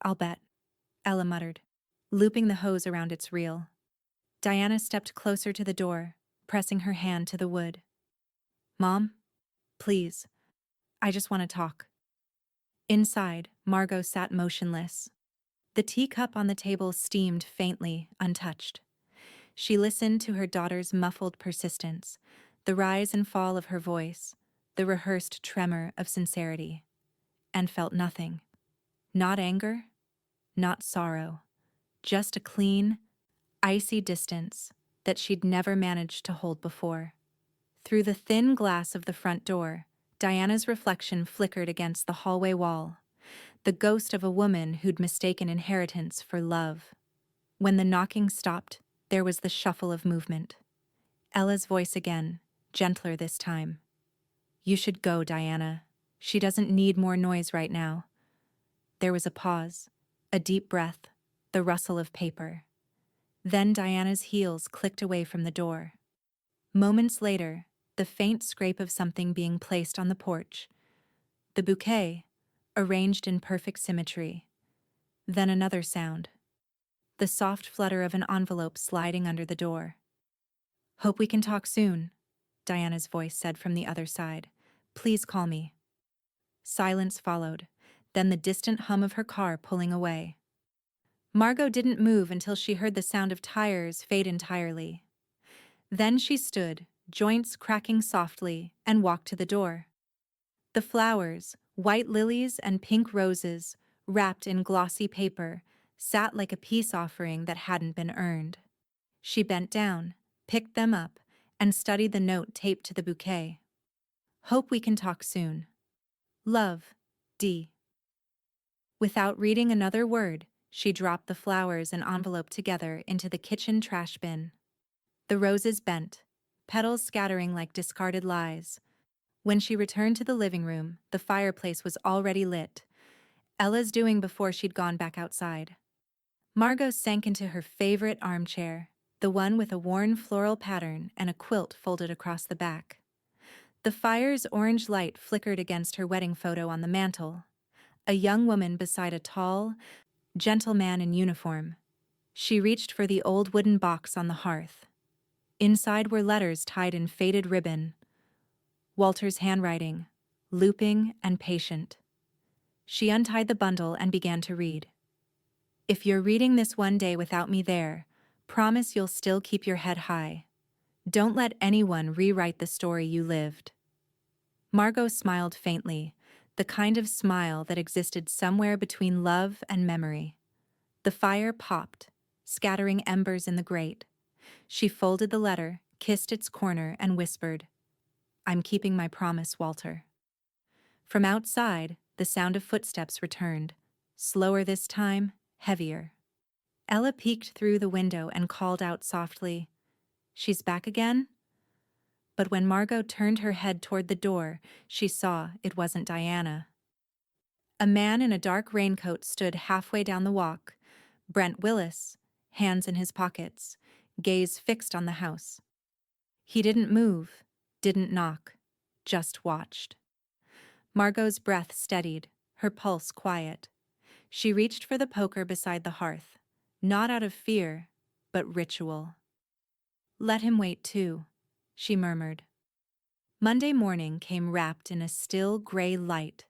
I'll bet, Ella muttered, looping the hose around its reel. Diana stepped closer to the door, pressing her hand to the wood. Mom? Please. I just want to talk. Inside, Margot sat motionless. The teacup on the table steamed faintly, untouched. She listened to her daughter's muffled persistence, the rise and fall of her voice, the rehearsed tremor of sincerity, and felt nothing. Not anger, not sorrow, just a clean, icy distance that she'd never managed to hold before. Through the thin glass of the front door, Diana's reflection flickered against the hallway wall, the ghost of a woman who'd mistaken inheritance for love. When the knocking stopped, there was the shuffle of movement. Ella's voice again, gentler this time. You should go, Diana. She doesn't need more noise right now. There was a pause, a deep breath, the rustle of paper. Then Diana's heels clicked away from the door. Moments later, the faint scrape of something being placed on the porch. The bouquet, arranged in perfect symmetry. Then another sound. The soft flutter of an envelope sliding under the door. Hope we can talk soon, Diana's voice said from the other side. Please call me. Silence followed, then the distant hum of her car pulling away. Margot didn't move until she heard the sound of tires fade entirely. Then she stood, joints cracking softly, and walked to the door. The flowers, white lilies and pink roses, wrapped in glossy paper, sat like a peace offering that hadn't been earned. She bent down, picked them up, and studied the note taped to the bouquet. Hope we can talk soon. Love, D. Without reading another word, she dropped the flowers and envelope together into the kitchen trash bin. The roses bent, petals scattering like discarded lies. When she returned to the living room, the fireplace was already lit. Ella's doing before she'd gone back outside. Margot sank into her favorite armchair, the one with a worn floral pattern and a quilt folded across the back. The fire's orange light flickered against her wedding photo on the mantel. A young woman beside a tall, gentle man in uniform. She reached for the old wooden box on the hearth. Inside were letters tied in faded ribbon. Walter's handwriting, looping and patient. She untied the bundle and began to read. If you're reading this one day without me there, promise you'll still keep your head high. Don't let anyone rewrite the story you lived. Margot smiled faintly, the kind of smile that existed somewhere between love and memory. The fire popped, scattering embers in the grate. She folded the letter, kissed its corner, and whispered, I'm keeping my promise, Walter. From outside, the sound of footsteps returned, slower this time, heavier. Ella peeked through the window and called out softly, She's back again? But when Margot turned her head toward the door, she saw it wasn't Diana. A man in a dark raincoat stood halfway down the walk, Brent Willis, hands in his pockets, gaze fixed on the house. He didn't move, didn't knock, just watched. Margot's breath steadied, her pulse quiet. She reached for the poker beside the hearth, not out of fear, but ritual. Let him wait too, she murmured. Monday morning came wrapped in a still gray light,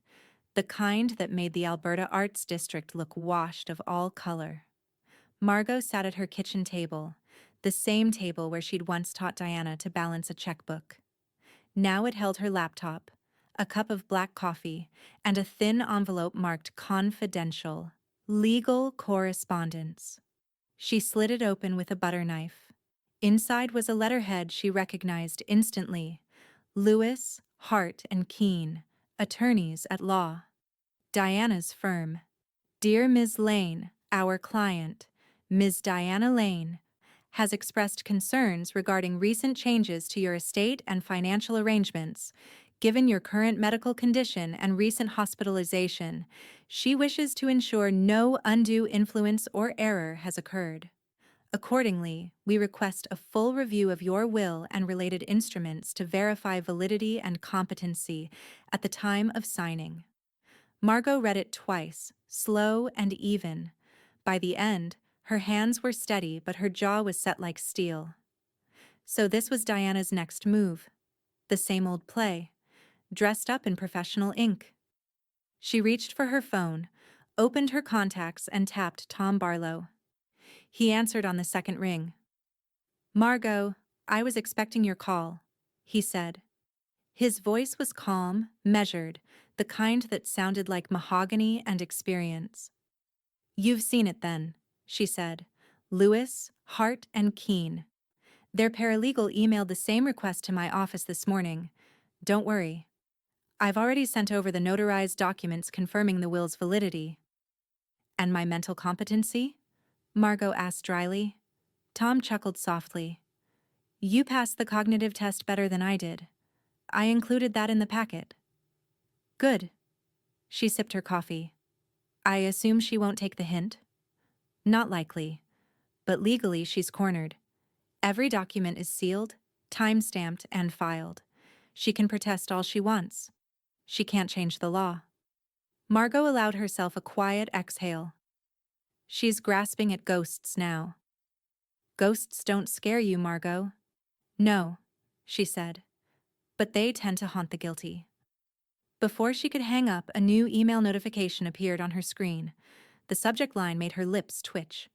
the kind that made the Alberta Arts District look washed of all color. Margot sat at her kitchen table, the same table where she'd once taught Diana to balance a checkbook. Now it held her laptop, a cup of black coffee, and a thin envelope marked confidential, legal correspondence. She slid it open with a butter knife. Inside was a letterhead she recognized instantly. Lewis, Hart and Keene, attorneys at law. Diana's firm. Dear Ms. Lane, our client, Ms. Diana Lane, has expressed concerns regarding recent changes to your estate and financial arrangements. Given your current medical condition and recent hospitalization, she wishes to ensure no undue influence or error has occurred. Accordingly, we request a full review of your will and related instruments to verify validity and competency at the time of signing. Margot read it twice, slow and even. By the end, her hands were steady but her jaw was set like steel. So this was Diana's next move. The same old play, dressed up in professional ink. She reached for her phone, opened her contacts and tapped Tom Barlow. He answered on the second ring. "Margot, I was expecting your call," he said. His voice was calm, measured, the kind that sounded like mahogany and experience. "You've seen it then," she said. "Lewis, Hart, and Keene. Their paralegal emailed the same request to my office this morning. Don't worry. I've already sent over the notarized documents confirming the will's validity." "And my mental competency?" Margot asked dryly. Tom chuckled softly. "You passed the cognitive test better than I did. I included that in the packet." "Good." She sipped her coffee. "I assume she won't take the hint?" "Not likely. But legally she's cornered. Every document is sealed, time-stamped, and filed. She can protest all she wants. She can't change the law." Margot allowed herself a quiet exhale. She's grasping at ghosts now. "Ghosts don't scare you, Margot." "No," she said. "But they tend to haunt the guilty." Before she could hang up, a new email notification appeared on her screen. The subject line made her lips twitch.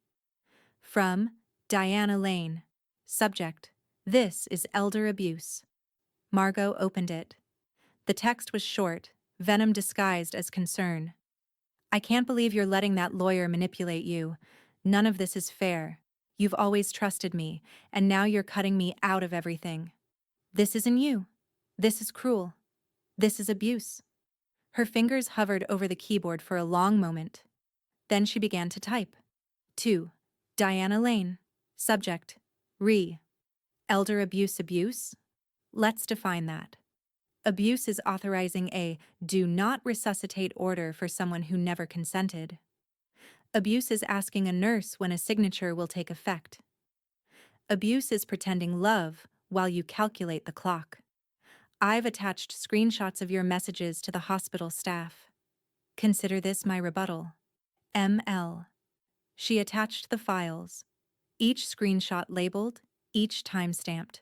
From Diana Lane. Subject: "This is elder abuse." Margot opened it. The text was short, venom disguised as concern. "I can't believe you're letting that lawyer manipulate you. None of this is fair. You've always trusted me, and now you're cutting me out of everything. This isn't you. This is cruel. This is abuse." Her fingers hovered over the keyboard for a long moment. Then she began to type. To Diana Lane. Subject: Elder abuse. Let's define that. Abuse is authorizing a do not resuscitate order for someone who never consented. Abuse is asking a nurse when a signature will take effect. Abuse is pretending love while you calculate the clock. I've attached screenshots of your messages to the hospital staff. Consider this my rebuttal. ML. She attached the files, each screenshot labeled, each time-stamped.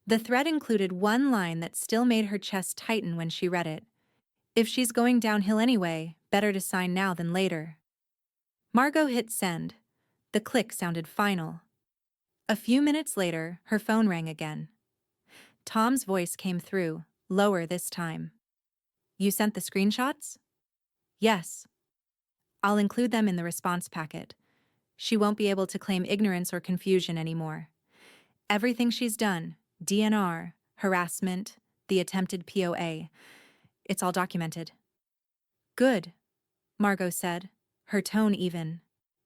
The thread included one line that still made her chest tighten when she read it. If she's going downhill anyway, better to sign now than later. Margot hit send. The click sounded final. A few minutes later, her phone rang again. Tom's voice came through, lower this time. "You sent the screenshots?" "Yes." "I'll include them in the response packet. She won't be able to claim ignorance or confusion anymore. Everything she's done, DNR, harassment, the attempted POA, it's all documented." "Good," Margot said, her tone even.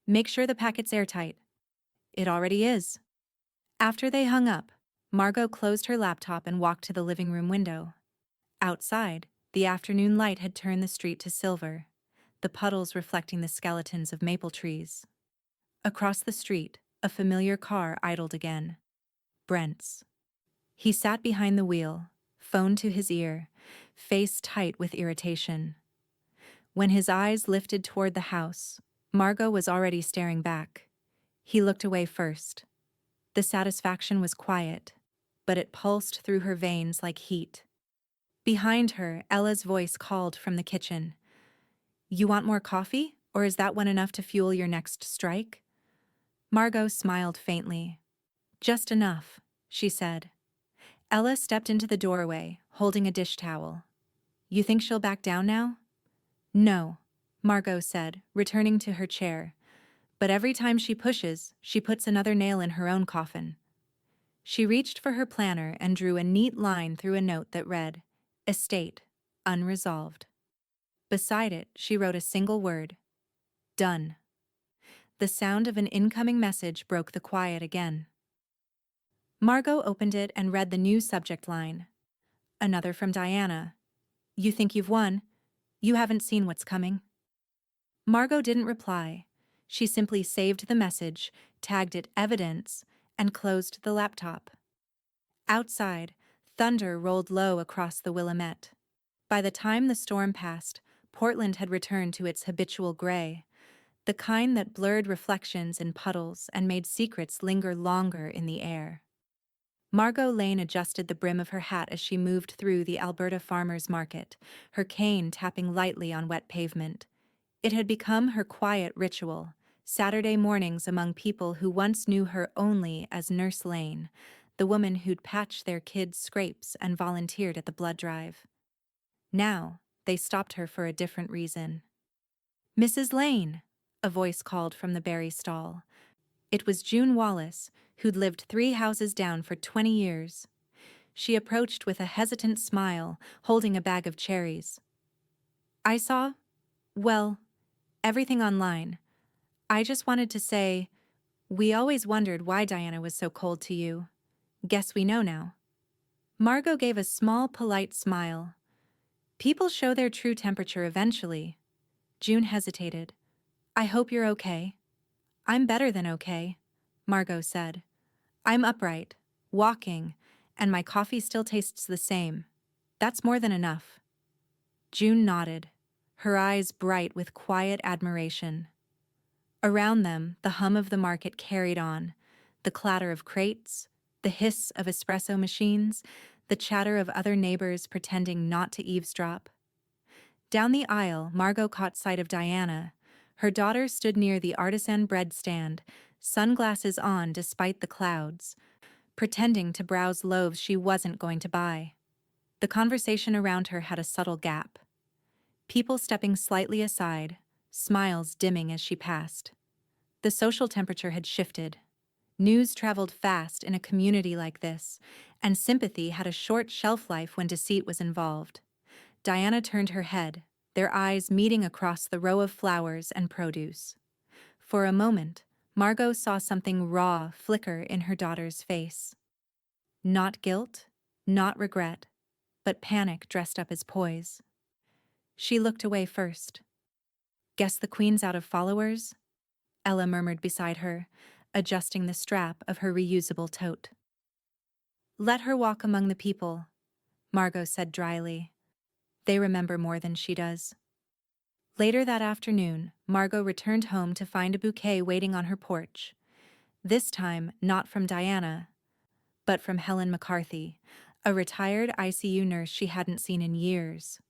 "Make sure the packet's airtight." "It already is." After they hung up, Margot closed her laptop and walked to the living room window. Outside, the afternoon light had turned the street to silver, the puddles reflecting the skeletons of maple trees. Across the street, a familiar car idled again. Brent's. He sat behind the wheel, phone to his ear, face tight with irritation. When his eyes lifted toward the house, Margot was already staring back. He looked away first. The satisfaction was quiet, but it pulsed through her veins like heat. Behind her, Ella's voice called from the kitchen. "You want more coffee, or is that one enough to fuel your next strike?" Margot smiled faintly. "Just enough," she said. Ella stepped into the doorway, holding a dish towel. "You think she'll back down now?" "No," Margot said, returning to her chair. "But every time she pushes, she puts another nail in her own coffin." She reached for her planner and drew a neat line through a note that read, "Estate, unresolved." Beside it, she wrote a single word, "Done." The sound of an incoming message broke the quiet again. Margot opened it and read the new subject line. Another from Diana. "You think you've won? You haven't seen what's coming." Margot didn't reply. She simply saved the message, tagged it evidence, and closed the laptop. Outside, thunder rolled low across the Willamette. By the time the storm passed, Portland had returned to its habitual gray, the kind that blurred reflections in puddles and made secrets linger longer in the air. Margot Lane adjusted the brim of her hat as she moved through the Alberta Farmers Market, her cane tapping lightly on wet pavement. It had become her quiet ritual, Saturday mornings among people who once knew her only as Nurse Lane, the woman who'd patched their kids' scrapes and volunteered at the blood drive. Now, they stopped her for a different reason. "Mrs. Lane," a voice called from the berry stall. It was June Wallace, who'd lived 3 houses down for 20 years. She approached with a hesitant smile, holding a bag of cherries. "I saw, well, everything online. I just wanted to say, we always wondered why Diana was so cold to you. Guess we know now." Margot gave a small, polite smile. "People show their true temperature eventually." June hesitated. "I hope you're okay." "I'm better than okay," Margot said. "I'm upright, walking, and my coffee still tastes the same. That's more than enough." June nodded, her eyes bright with quiet admiration. Around them, the hum of the market carried on, the clatter of crates, the hiss of espresso machines, the chatter of other neighbors pretending not to eavesdrop. Down the aisle, Margot caught sight of Diana. Her daughter stood near the artisan bread stand, sunglasses on despite the clouds, pretending to browse loaves she wasn't going to buy. The conversation around her had a subtle gap. People stepping slightly aside, smiles dimming as she passed. The social temperature had shifted. News traveled fast in a community like this, and sympathy had a short shelf life when deceit was involved. Diana turned her head, their eyes meeting across the row of flowers and produce. For a moment, Margot saw something raw flicker in her daughter's face. Not guilt, not regret, but panic dressed up as poise. She looked away first. "Guess the queen's out of followers?" Ella murmured beside her, adjusting the strap of her reusable tote. "Let her walk among the people," Margot said dryly. "They remember more than she does." Later that afternoon, Margot returned home to find a bouquet waiting on her porch. This time, not from Diana, but from Helen McCarthy, a retired ICU nurse she hadn't seen in years.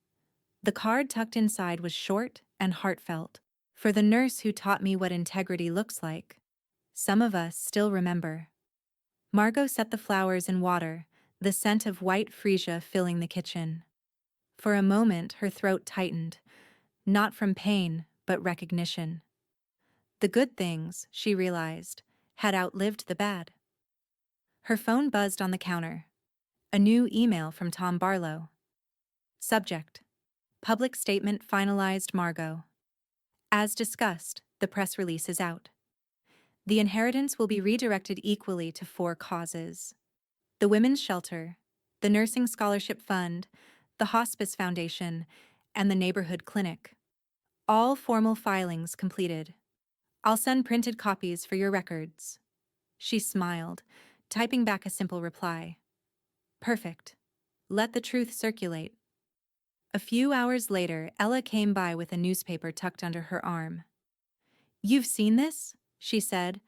The card tucked inside was short and heartfelt. "For the nurse who taught me what integrity looks like. Some of us still remember." Margot set the flowers in water, the scent of white freesia filling the kitchen. For a moment, her throat tightened, not from pain, but recognition. The good things, she realized, had outlived the bad. Her phone buzzed on the counter. A new email from Tom Barlow. Subject: Public statement finalized. Margot. As discussed, the press release is out. The inheritance will be redirected equally to 4 causes: the Women's Shelter, the Nursing Scholarship Fund, the Hospice Foundation, and the Neighborhood Clinic. All formal filings completed. I'll send printed copies for your records." She smiled, typing back a simple reply. "Perfect. Let the truth circulate." A few hours later, Ella came by with a newspaper tucked under her arm. "You've seen this?" she said,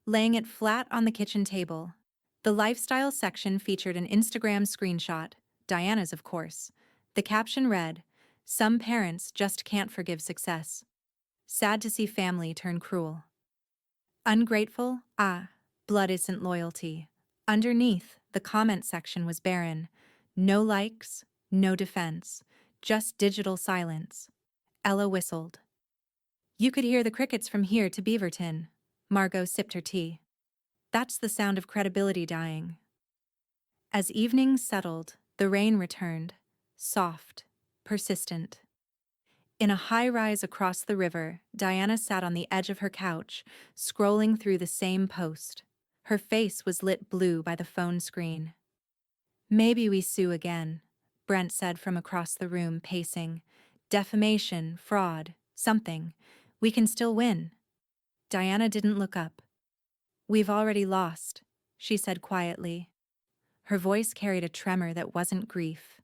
laying it flat on the kitchen table. The lifestyle section featured an Instagram screenshot, Diana's of course. The caption read, "Some parents just can't forgive success. Sad to see family turn cruel." Ungrateful? Ah, blood isn't loyalty. Underneath, the comment section was barren. No likes, no defense, just digital silence. Ella whistled. "You could hear the crickets from here to Beaverton." Margot sipped her tea. "That's the sound of credibility dying." As evening settled, the rain returned, soft, persistent. In a high-rise across the river, Diana sat on the edge of her couch, scrolling through the same post. Her face was lit blue by the phone screen. "Maybe we sue again," Brent said from across the room, pacing. "Defamation, fraud, something. We can still win." Diana didn't look up. "We've already lost," she said quietly. Her voice carried a tremor that wasn't grief.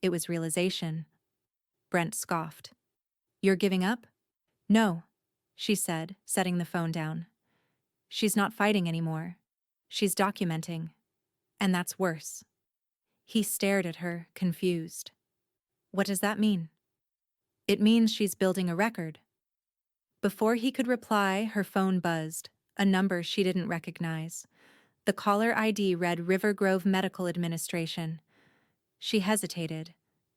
It was realization. Brent scoffed. You're giving up? No, she said, setting the phone down. She's not fighting anymore. She's documenting. And that's worse. He stared at her, confused. What does that mean? It means she's building a record. Before he could reply, her phone buzzed, a number she didn't recognize. The caller ID read River Grove Medical Administration. She hesitated,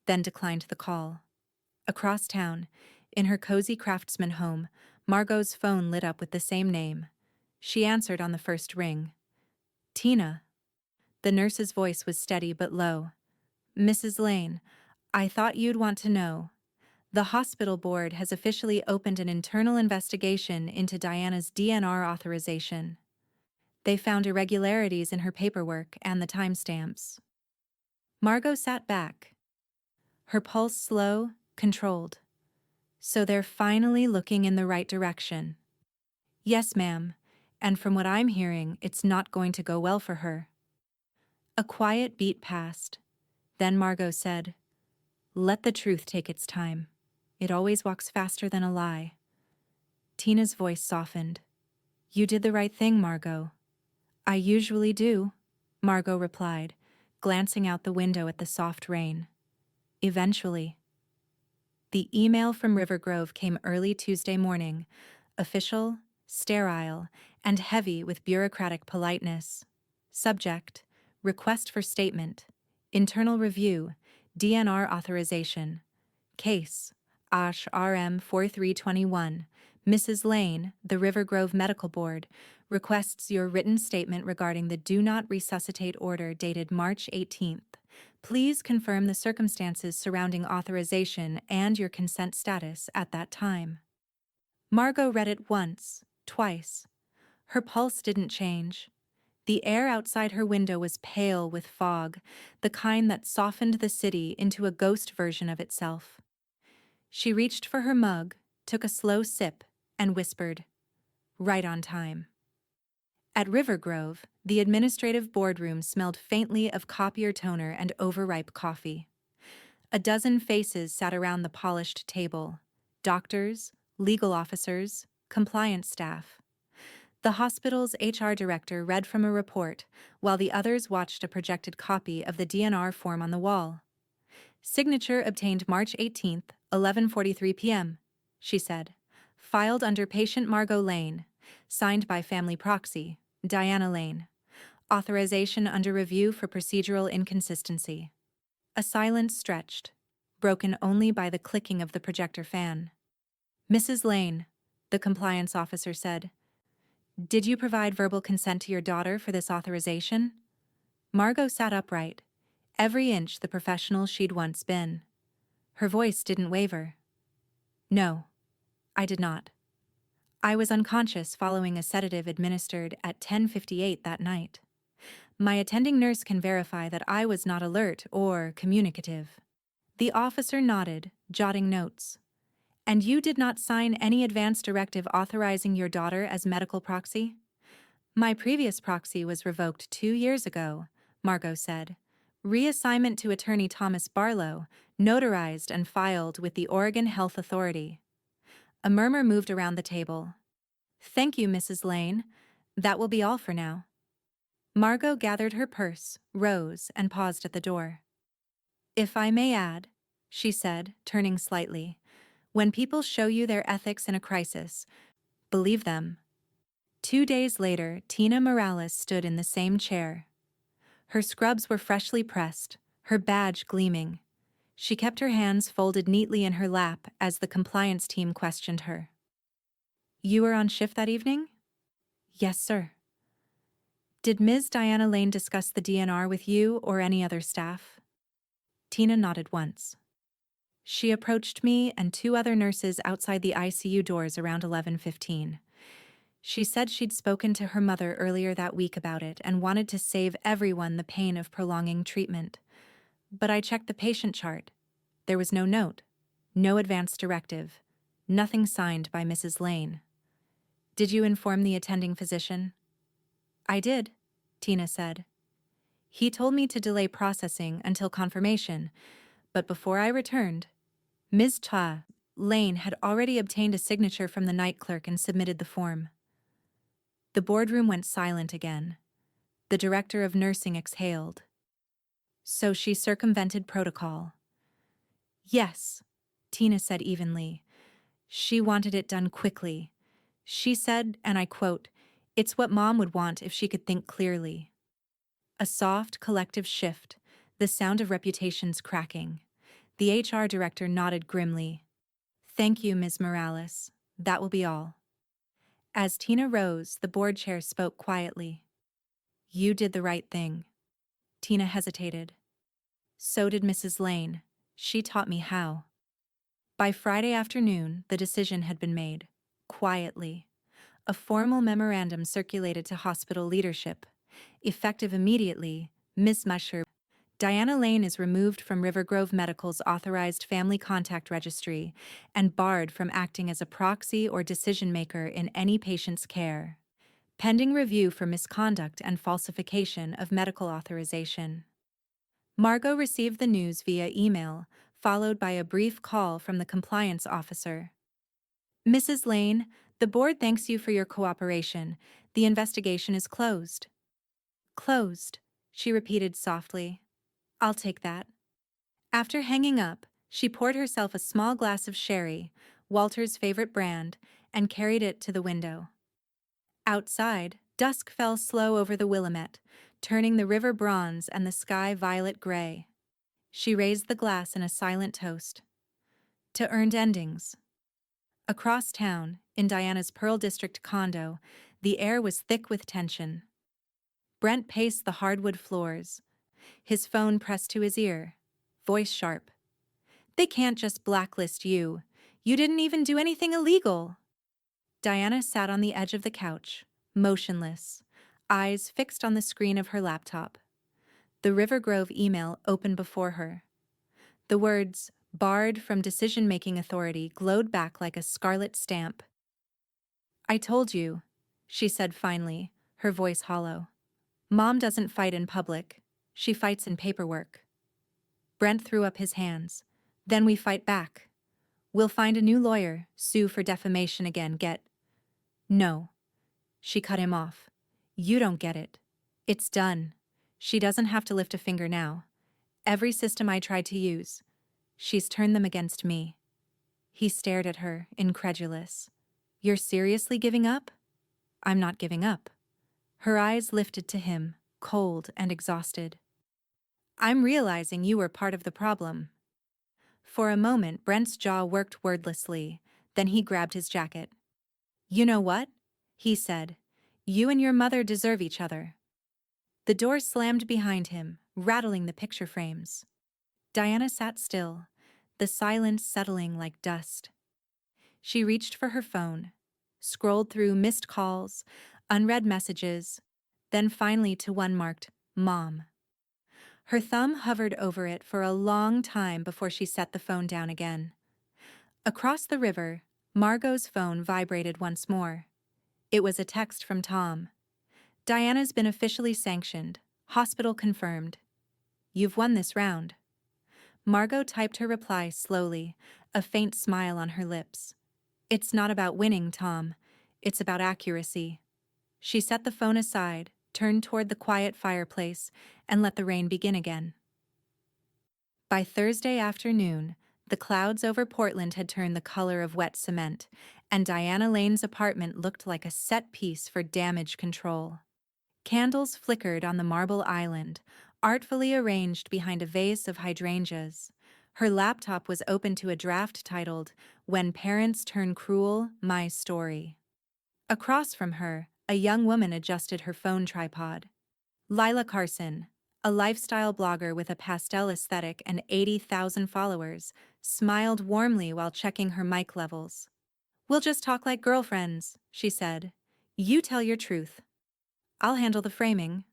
then declined the call. Across town, in her cozy craftsman home, Margot's phone lit up with the same name. She answered on the first ring. Tina. The nurse's voice was steady but low. Mrs. Lane, I thought you'd want to know. The hospital board has officially opened an internal investigation into Diana's DNR authorization. They found irregularities in her paperwork and the timestamps. Margot sat back, her pulse slow, controlled. So they're finally looking in the right direction. Yes, ma'am, and from what I'm hearing, it's not going to go well for her. A quiet beat passed. Then Margot said, Let the truth take its time. It always walks faster than a lie. Tina's voice softened. You did the right thing, Margot. I usually do, Margot replied, glancing out the window at the soft rain. Eventually. The email from River Grove came early Tuesday morning, official, sterile, and heavy with bureaucratic politeness. Subject, request for statement, internal review, DNR authorization. Case, ASH RM 4321, Mrs. Lane, the River Grove Medical Board, requests your written statement regarding the Do Not Resuscitate order dated March 18th. Please confirm the circumstances surrounding authorization and your consent status at that time. Margot read it once, twice. Her pulse didn't change. The air outside her window was pale with fog, the kind that softened the city into a ghost version of itself. She reached for her mug, took a slow sip, and whispered, Right on time. At River Grove, the administrative boardroom smelled faintly of copier toner and overripe coffee. A dozen faces sat around the polished table: doctors, legal officers, compliance staff. The hospital's HR director read from a report, while the others watched a projected copy of the DNR form on the wall. Signature obtained March 18th, 11:43 p.m., she said. Filed under patient Margot Lane. Signed by family proxy, Diana Lane. Authorization under review for procedural inconsistency. A silence stretched, broken only by the clicking of the projector fan. Mrs. Lane, the compliance officer said, Did you provide verbal consent to your daughter for this authorization? Margot sat upright, every inch the professional she'd once been. Her voice didn't waver. No, I did not. I was unconscious following a sedative administered at 10:58 that night. My attending nurse can verify that I was not alert or communicative. The officer nodded, jotting notes. And you did not sign any advance directive authorizing your daughter as medical proxy? My previous proxy was revoked 2 years ago, Margot said. Reassignment to attorney Thomas Barlow, notarized and filed with the Oregon Health Authority. A murmur moved around the table. Thank you, Mrs. Lane. That will be all for now. Margot gathered her purse, rose, and paused at the door. If I may add, she said, turning slightly, when people show you their ethics in a crisis, believe them. 2 days later, Tina Morales stood in the same chair. Her scrubs were freshly pressed, her badge gleaming. She kept her hands folded neatly in her lap as the compliance team questioned her. You were on shift that evening? Yes, sir. Did Ms. Diana Lane discuss the DNR with you or any other staff? Tina nodded once. She approached me and 2 other nurses outside the ICU doors around 11:15. She said she'd spoken to her mother earlier that week about it and wanted to save everyone the pain of prolonging treatment. But I checked the patient chart. There was no note, no advance directive, nothing signed by Mrs. Lane. Did you inform the attending physician? I did, Tina said. He told me to delay processing until confirmation, but before I returned, Ms. Cha, Lane had already obtained a signature from the night clerk and submitted the form. The boardroom went silent again. The director of nursing exhaled. So she circumvented protocol. Yes, Tina said evenly. She wanted it done quickly. She said, and I quote, "It's what Mom would want if she could think clearly." A soft, collective shift, the sound of reputations cracking. The HR director nodded grimly. "Thank you, Ms. Morales. That will be all." As Tina rose, the board chair spoke quietly. "You did the right thing." Tina hesitated. "So did Mrs. Lane. She taught me how." By Friday afternoon, the decision had been made. Quietly. A formal memorandum circulated to hospital leadership. Effective immediately, Ms. Musher. Diana Lane is removed from River Grove Medical's authorized family contact registry and barred from acting as a proxy or decision-maker in any patient's care, pending review for misconduct and falsification of medical authorization. Margot received the news via email, followed by a brief call from the compliance officer. "Mrs. Lane, the board thanks you for your cooperation. The investigation is closed." "Closed," she repeated softly. "I'll take that." After hanging up, she poured herself a small glass of sherry, Walter's favorite brand, and carried it to the window. Outside, dusk fell slow over the Willamette, turning the river bronze and the sky violet gray. She raised the glass in a silent toast. To earned endings. Across town, in Diana's Pearl District condo, the air was thick with tension. Brent paced the hardwood floors, his phone pressed to his ear, voice sharp. "They can't just blacklist you. You didn't even do anything illegal." Diana sat on the edge of the couch, motionless, eyes fixed on the screen of her laptop. The River Grove email opened before her. The words, "barred from decision-making authority," glowed back like a scarlet stamp. "I told you," she said finally, her voice hollow. "Mom doesn't fight in public. She fights in paperwork." Brent threw up his hands. "Then we fight back. We'll find a new lawyer, sue for defamation again, get—" "No." She cut him off. "You don't get it. It's done. She doesn't have to lift a finger now. Every system I tried to use, she's turned them against me." He stared at her, incredulous. "You're seriously giving up?" "I'm not giving up." Her eyes lifted to him, cold and exhausted. "I'm realizing you were part of the problem." For a moment, Brent's jaw worked wordlessly, then he grabbed his jacket. "You know what?" he said. "You and your mother deserve each other." The door slammed behind him, rattling the picture frames. Diana sat still, the silence settling like dust. She reached for her phone, scrolled through missed calls, unread messages, then finally to one marked "Mom." Her thumb hovered over it for a long time before she set the phone down again. Across the river, Margot's phone vibrated once more. It was a text from Tom. "Diana's been officially sanctioned. Hospital confirmed. You've won this round." Margot typed her reply slowly, a faint smile on her lips. "It's not about winning, Tom. It's about accuracy." She set the phone aside, turned toward the quiet fireplace, and let the rain begin again. By Thursday afternoon, the clouds over Portland had turned the color of wet cement, and Diana Lane's apartment looked like a set piece for damage control. Candles flickered on the marble island, artfully arranged behind a vase of hydrangeas. Her laptop was open to a draft titled, "When Parents Turn Cruel, My Story." Across from her, a young woman adjusted her phone tripod. Lila Carson, a lifestyle blogger with a pastel aesthetic and 80,000 followers, smiled warmly while checking her mic levels. "We'll just talk like girlfriends," she said. "You tell your truth. I'll handle the framing."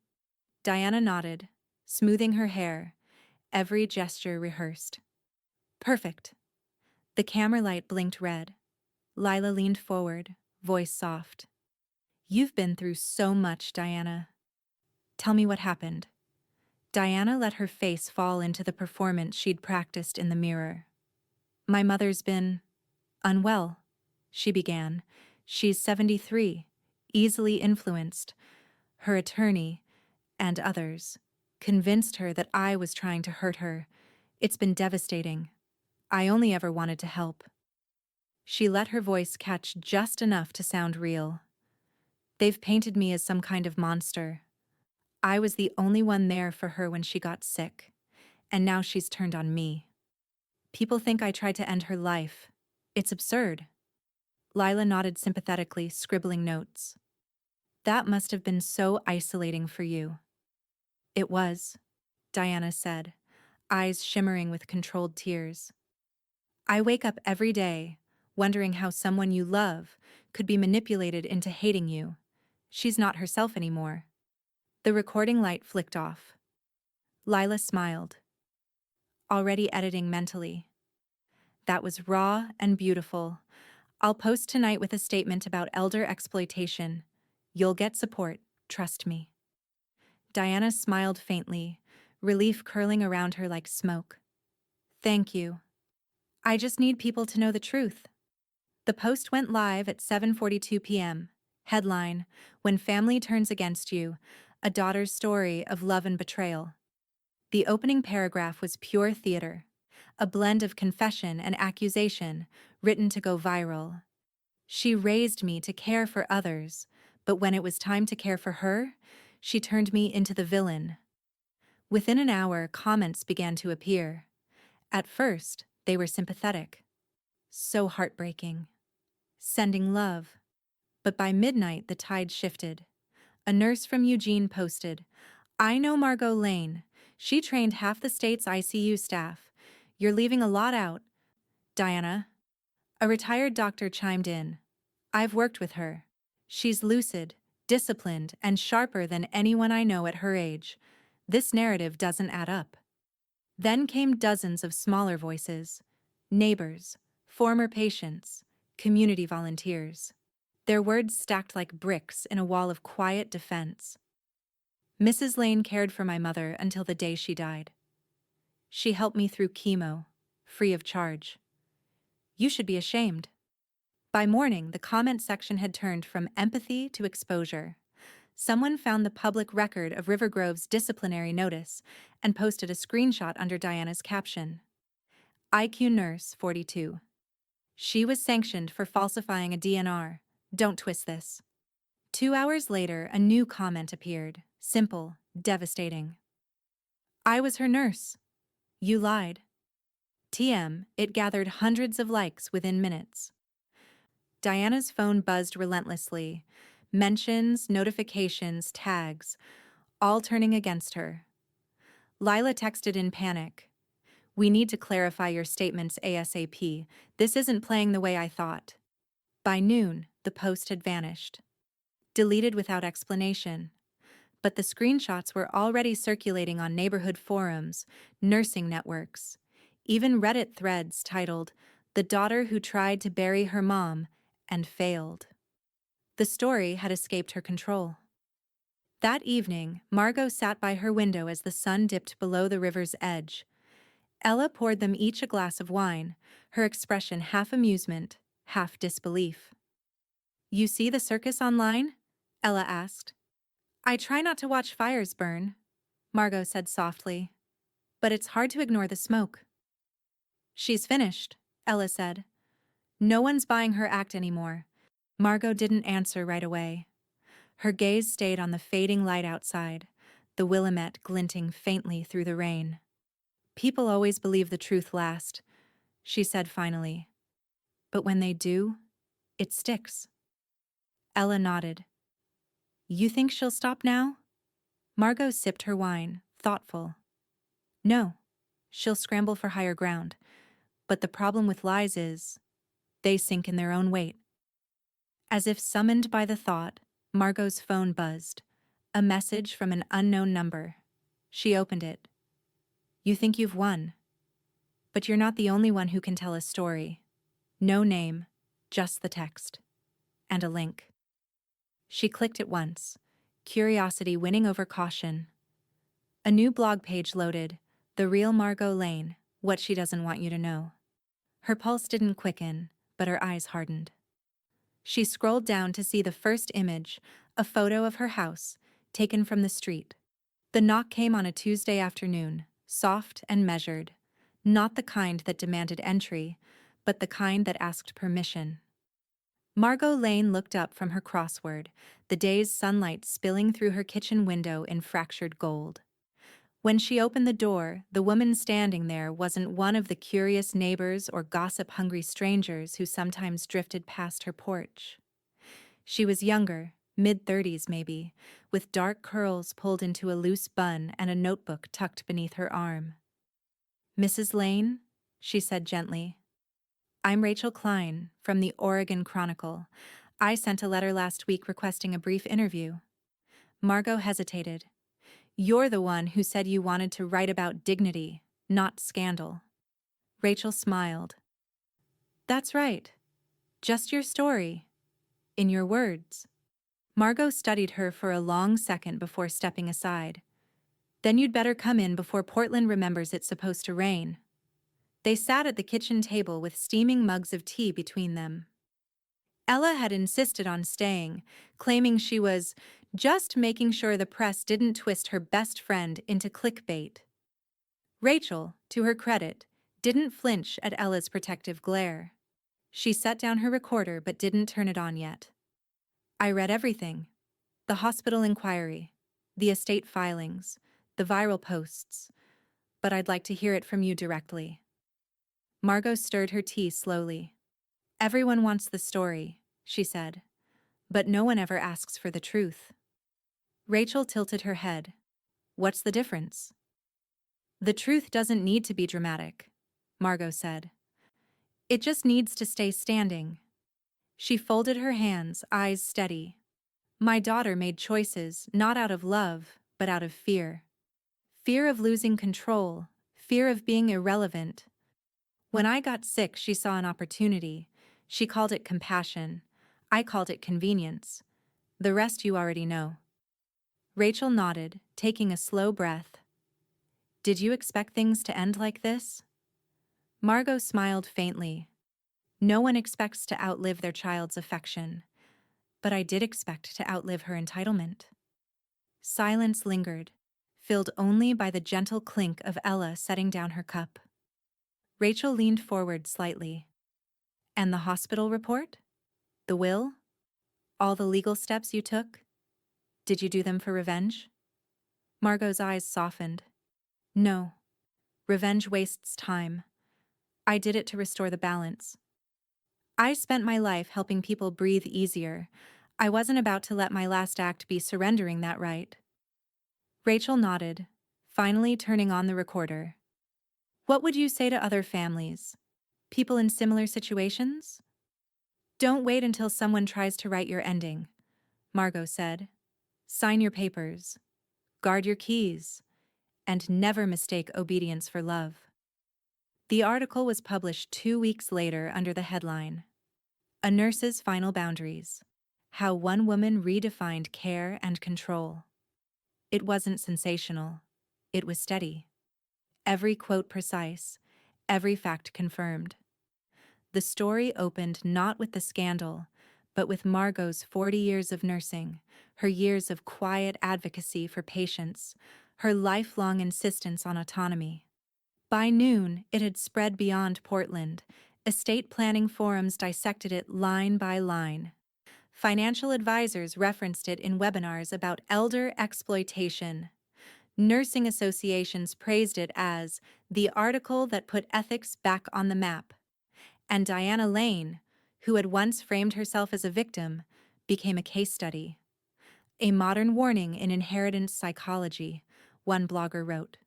Diana nodded, smoothing her hair, every gesture rehearsed. "Perfect." The camera light blinked red. Lila leaned forward, voice soft. "You've been through so much, Diana. Tell me what happened." Diana let her face fall into the performance she'd practiced in the mirror. "My mother's been Unwell, she began. She's 73, easily influenced. Her attorney, and others, convinced her that I was trying to hurt her. It's been devastating. I only ever wanted to help. She let her voice catch just enough to sound real. They've painted me as some kind of monster. I was the only one there for her when she got sick, and now she's turned on me. People think I tried to end her life. It's absurd. Lila nodded sympathetically, scribbling notes. That must have been so isolating for you. It was, Diana said, eyes shimmering with controlled tears. I wake up every day, wondering how someone you love could be manipulated into hating you. She's not herself anymore. The recording light flicked off. Lila smiled, already editing mentally. That was raw and beautiful. I'll post tonight with a statement about elder exploitation. You'll get support, trust me. Diana smiled faintly, relief curling around her like smoke. Thank you. I just need people to know the truth. The post went live at 7:42 p.m. Headline: When Family Turns Against You, a Daughter's Story of Love and Betrayal. The opening paragraph was pure theater, a blend of confession and accusation, written to go viral. She raised me to care for others, but when it was time to care for her, she turned me into the villain. Within an hour, comments began to appear. At first, they were sympathetic. So heartbreaking. Sending love. But by midnight, the tide shifted. A nurse from Eugene posted, I know Margot Lane. She trained half the state's ICU staff. You're leaving a lot out. Diana. A retired doctor chimed in. I've worked with her. She's lucid, disciplined, and sharper than anyone I know at her age. This narrative doesn't add up. Then came dozens of smaller voices. Neighbors, former patients, community volunteers. Their words stacked like bricks in a wall of quiet defense. Mrs. Lane cared for my mother until the day she died. She helped me through chemo, free of charge. You should be ashamed. By morning, the comment section had turned from empathy to exposure. Someone found the public record of River Grove's disciplinary notice and posted a screenshot under Diana's caption. IQ nurse, 42. She was sanctioned for falsifying a DNR. Don't twist this. 2 hours later, a new comment appeared. Simple, devastating. I was her nurse. You lied. TM, it gathered hundreds of likes within minutes. Diana's phone buzzed relentlessly. Mentions, notifications, tags, all turning against her. Lila texted in panic. We need to clarify your statements ASAP. This isn't playing the way I thought. By noon, the post had vanished. Deleted without explanation. But the screenshots were already circulating on neighborhood forums, nursing networks, even Reddit threads titled, The Daughter Who Tried to Bury Her Mom and Failed. The story had escaped her control. That evening, Margot sat by her window as the sun dipped below the river's edge. Ella poured them each a glass of wine, her expression half amusement, half disbelief. You see the circus online? Ella asked. I try not to watch fires burn, Margot said softly. But it's hard to ignore the smoke. She's finished, Ella said. No one's buying her act anymore. Margot didn't answer right away. Her gaze stayed on the fading light outside, the Willamette glinting faintly through the rain. People always believe the truth last, she said finally. But when they do, it sticks. Ella nodded. You think she'll stop now? Margot sipped her wine, thoughtful. No, she'll scramble for higher ground. But the problem with lies is, they sink in their own weight. As if summoned by the thought, Margot's phone buzzed. A message from an unknown number. She opened it. You think you've won. But you're not the only one who can tell a story. No name, just the text. And a link. She clicked it once, curiosity winning over caution. A new blog page loaded, The Real Margot Lane, What She Doesn't Want You to Know. Her pulse didn't quicken, but her eyes hardened. She scrolled down to see the first image, a photo of her house, taken from the street. The knock came on a Tuesday afternoon, soft and measured, not the kind that demanded entry, but the kind that asked permission. Margot Lane looked up from her crossword, the day's sunlight spilling through her kitchen window in fractured gold. When she opened the door, the woman standing there wasn't one of the curious neighbors or gossip-hungry strangers who sometimes drifted past her porch. She was younger, mid-30s maybe, with dark curls pulled into a loose bun and a notebook tucked beneath her arm. "Mrs. Lane," she said gently. "I'm Rachel Klein, from the Oregon Chronicle. I sent a letter last week requesting a brief interview." Margot hesitated. "You're the one who said you wanted to write about dignity, not scandal." Rachel smiled. "That's right. Just your story. In your words." Margot studied her for a long second before stepping aside. "Then you'd better come in before Portland remembers it's supposed to rain." They sat at the kitchen table with steaming mugs of tea between them. Ella had insisted on staying, claiming she was just making sure the press didn't twist her best friend into clickbait. Rachel, to her credit, didn't flinch at Ella's protective glare. She set down her recorder but didn't turn it on yet. "I read everything. The hospital inquiry, the estate filings, the viral posts. But I'd like to hear it from you directly." Margot stirred her tea slowly. "Everyone wants the story," she said, "but no one ever asks for the truth." Rachel tilted her head. "What's the difference?" "The truth doesn't need to be dramatic," Margot said. "It just needs to stay standing." She folded her hands, eyes steady. "My daughter made choices not out of love, but out of fear. Fear of losing control, fear of being irrelevant. When I got sick, she saw an opportunity. She called it compassion. I called it convenience. The rest you already know." Rachel nodded, taking a slow breath. "Did you expect things to end like this?" Margot smiled faintly. "No one expects to outlive their child's affection. But I did expect to outlive her entitlement." Silence lingered, filled only by the gentle clink of Ella setting down her cup. Rachel leaned forward slightly. "And the hospital report? The will? All the legal steps you took? Did you do them for revenge?" Margot's eyes softened. "No. Revenge wastes time. I did it to restore the balance. I spent my life helping people breathe easier. I wasn't about to let my last act be surrendering that right." Rachel nodded, finally turning on the recorder. "What would you say to other families? People in similar situations?" "Don't wait until someone tries to write your ending," Margot said. "Sign your papers. Guard your keys. And never mistake obedience for love." The article was published 2 weeks later under the headline, "A Nurse's Final Boundaries: How One Woman Redefined Care and Control." It wasn't sensational. It was steady. Every quote precise, every fact confirmed. The story opened not with the scandal, but with Margot's 40 years of nursing, her years of quiet advocacy for patients, her lifelong insistence on autonomy. By noon, it had spread beyond Portland. Estate planning forums dissected it line by line. Financial advisors referenced it in webinars about elder exploitation. Nursing associations praised it as the article that put ethics back on the map. And Diana Lane, who had once framed herself as a victim, became a case study. "A modern warning in inheritance psychology," one blogger wrote.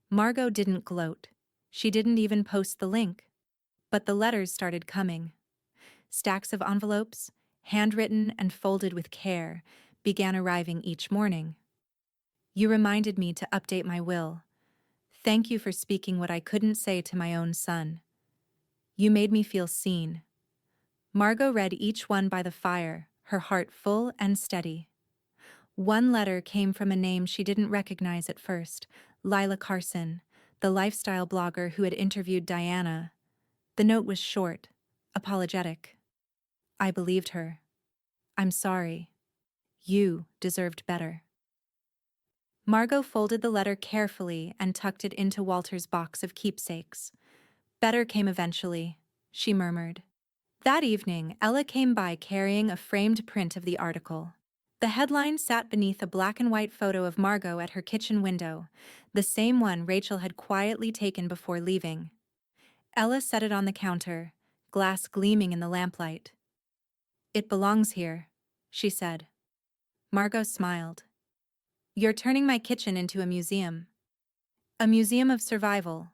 Margot didn't gloat. She didn't even post the link. But the letters started coming. Stacks of envelopes, handwritten and folded with care, began arriving each morning. "You reminded me to update my will. Thank you for speaking what I couldn't say to my own son. You made me feel seen." Margot read each one by the fire, her heart full and steady. One letter came from a name she didn't recognize at first, Lila Carson, the lifestyle blogger who had interviewed Diana. The note was short, apologetic. I believed her. I'm sorry. You deserved better. Margot folded the letter carefully and tucked it into Walter's box of keepsakes. Better came eventually, she murmured. That evening, Ella came by carrying a framed print of the article. The headline sat beneath a black and white photo of Margot at her kitchen window, the same one Rachel had quietly taken before leaving. Ella set it on the counter, glass gleaming in the lamplight. It belongs here, she said. Margot smiled. You're turning my kitchen into a museum. A museum of survival,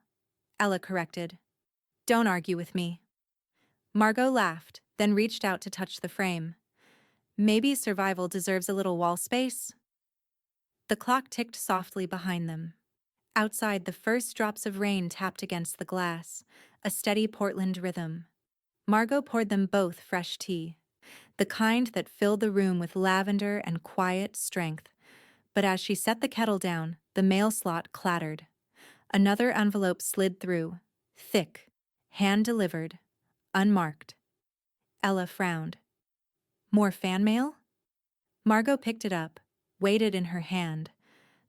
Ella corrected. Don't argue with me. Margot laughed, then reached out to touch the frame. Maybe survival deserves a little wall space? The clock ticked softly behind them. Outside, the first drops of rain tapped against the glass, a steady Portland rhythm. Margot poured them both fresh tea, the kind that filled the room with lavender and quiet strength. But as she set the kettle down, the mail slot clattered. Another envelope slid through, thick, hand-delivered, unmarked. Ella frowned. More fan mail? Margot picked it up, weighed it in her hand.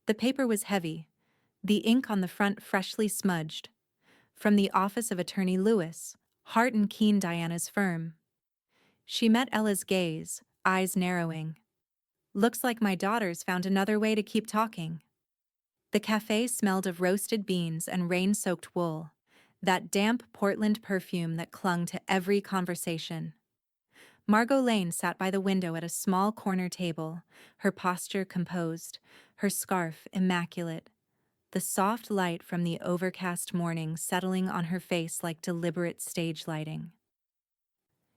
The paper was heavy, the ink on the front freshly smudged. From the office of Attorney Lewis, Hart and Keene, Diana's firm. She met Ella's gaze, eyes narrowing. Looks like my daughter's found another way to keep talking. The cafe smelled of roasted beans and rain-soaked wool, that damp Portland perfume that clung to every conversation. Margot Lane sat by the window at a small corner table, her posture composed, her scarf immaculate, the soft light from the overcast morning settling on her face like deliberate stage lighting.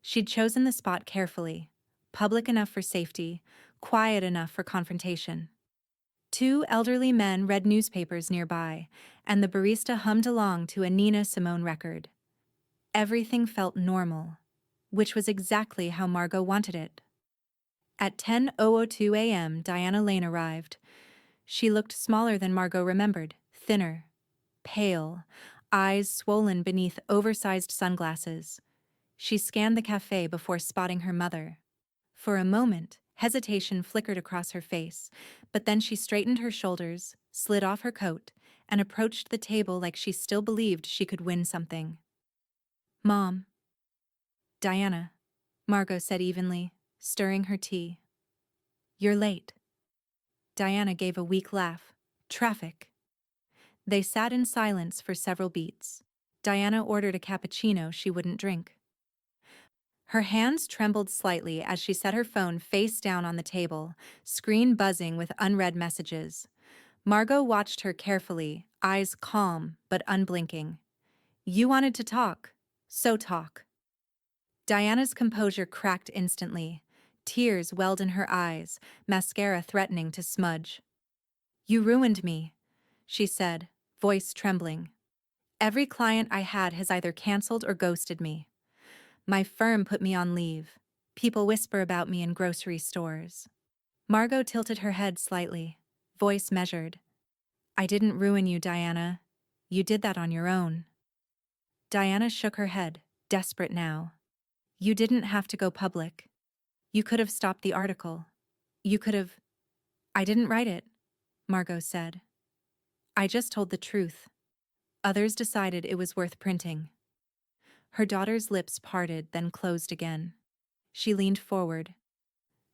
She'd chosen the spot carefully, public enough for safety, quiet enough for confrontation. Two elderly men read newspapers nearby, and the barista hummed along to a Nina Simone record. Everything felt normal, which was exactly how Margot wanted it. At 10:02 a.m., Diana Lane arrived. She looked smaller than Margot remembered, thinner, pale, eyes swollen beneath oversized sunglasses. She scanned the cafe before spotting her mother. For a moment, hesitation flickered across her face, but then she straightened her shoulders, slid off her coat, and approached the table like she still believed she could win something. Mom. Diana, Margot said evenly, stirring her tea. You're late. Diana gave a weak laugh. Traffic. They sat in silence for several beats. Diana ordered a cappuccino she wouldn't drink. Her hands trembled slightly as she set her phone face down on the table, screen buzzing with unread messages. Margot watched her carefully, eyes calm but unblinking. You wanted to talk, so talk. Diana's composure cracked instantly. Tears welled in her eyes, mascara threatening to smudge. You ruined me, she said, voice trembling. Every client I had has either canceled or ghosted me. My firm put me on leave. People whisper about me in grocery stores. Margot tilted her head slightly, voice measured. I didn't ruin you, Diana. You did that on your own. Diana shook her head, desperate now. You didn't have to go public. You could have stopped the article. You could have... I didn't write it, Margot said. I just told the truth. Others decided it was worth printing. Her daughter's lips parted, then closed again. She leaned forward,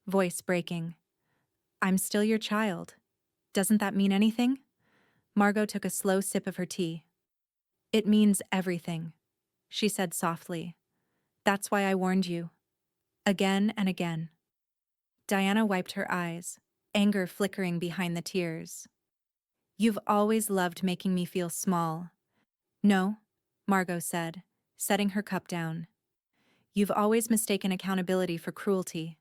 voice breaking. I'm still your child. Doesn't that mean anything? Margot took a slow sip of her tea. It means everything, she said softly. That's why I warned you. Again and again. Diana wiped her eyes, anger flickering behind the tears. You've always loved making me feel small. No, Margot said, setting her cup down. You've always mistaken accountability for cruelty.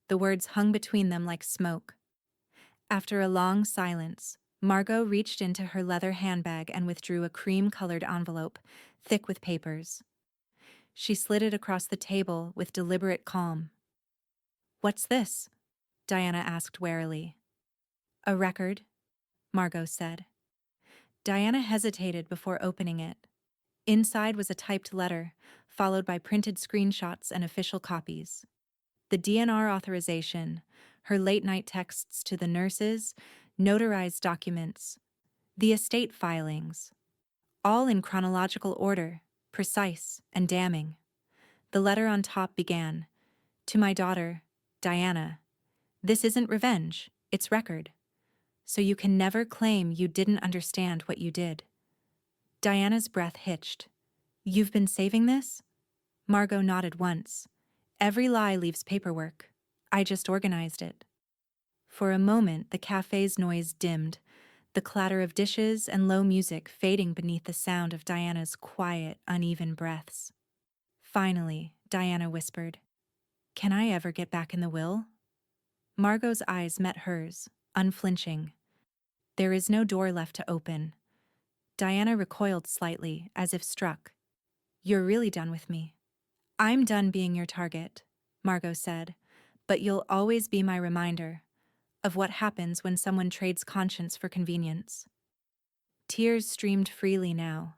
The words hung between them like smoke. After a long silence, Margot reached into her leather handbag and withdrew a cream-colored envelope, thick with papers. She slid it across the table with deliberate calm. What's this? Diana asked warily. A record, Margot said. Diana hesitated before opening it. Inside was a typed letter, followed by printed screenshots and official copies. The DNR authorization, her late-night texts to the nurses, notarized documents, the estate filings, all in chronological order, precise and damning. The letter on top began, "To my daughter, Diana, this isn't revenge, it's record. So you can never claim you didn't understand what you did." Diana's breath hitched. "You've been saving this?" Margot nodded once. "Every lie leaves paperwork. I just organized it." For a moment, the cafe's noise dimmed, the clatter of dishes and low music fading beneath the sound of Diana's quiet, uneven breaths. Finally, Diana whispered, "Can I ever get back in the will?" Margot's eyes met hers, unflinching. There is no door left to open. Diana recoiled slightly, as if struck. "You're really done with me." "I'm done being your target," Margot said, "but you'll always be my reminder of what happens when someone trades conscience for convenience." Tears streamed freely now.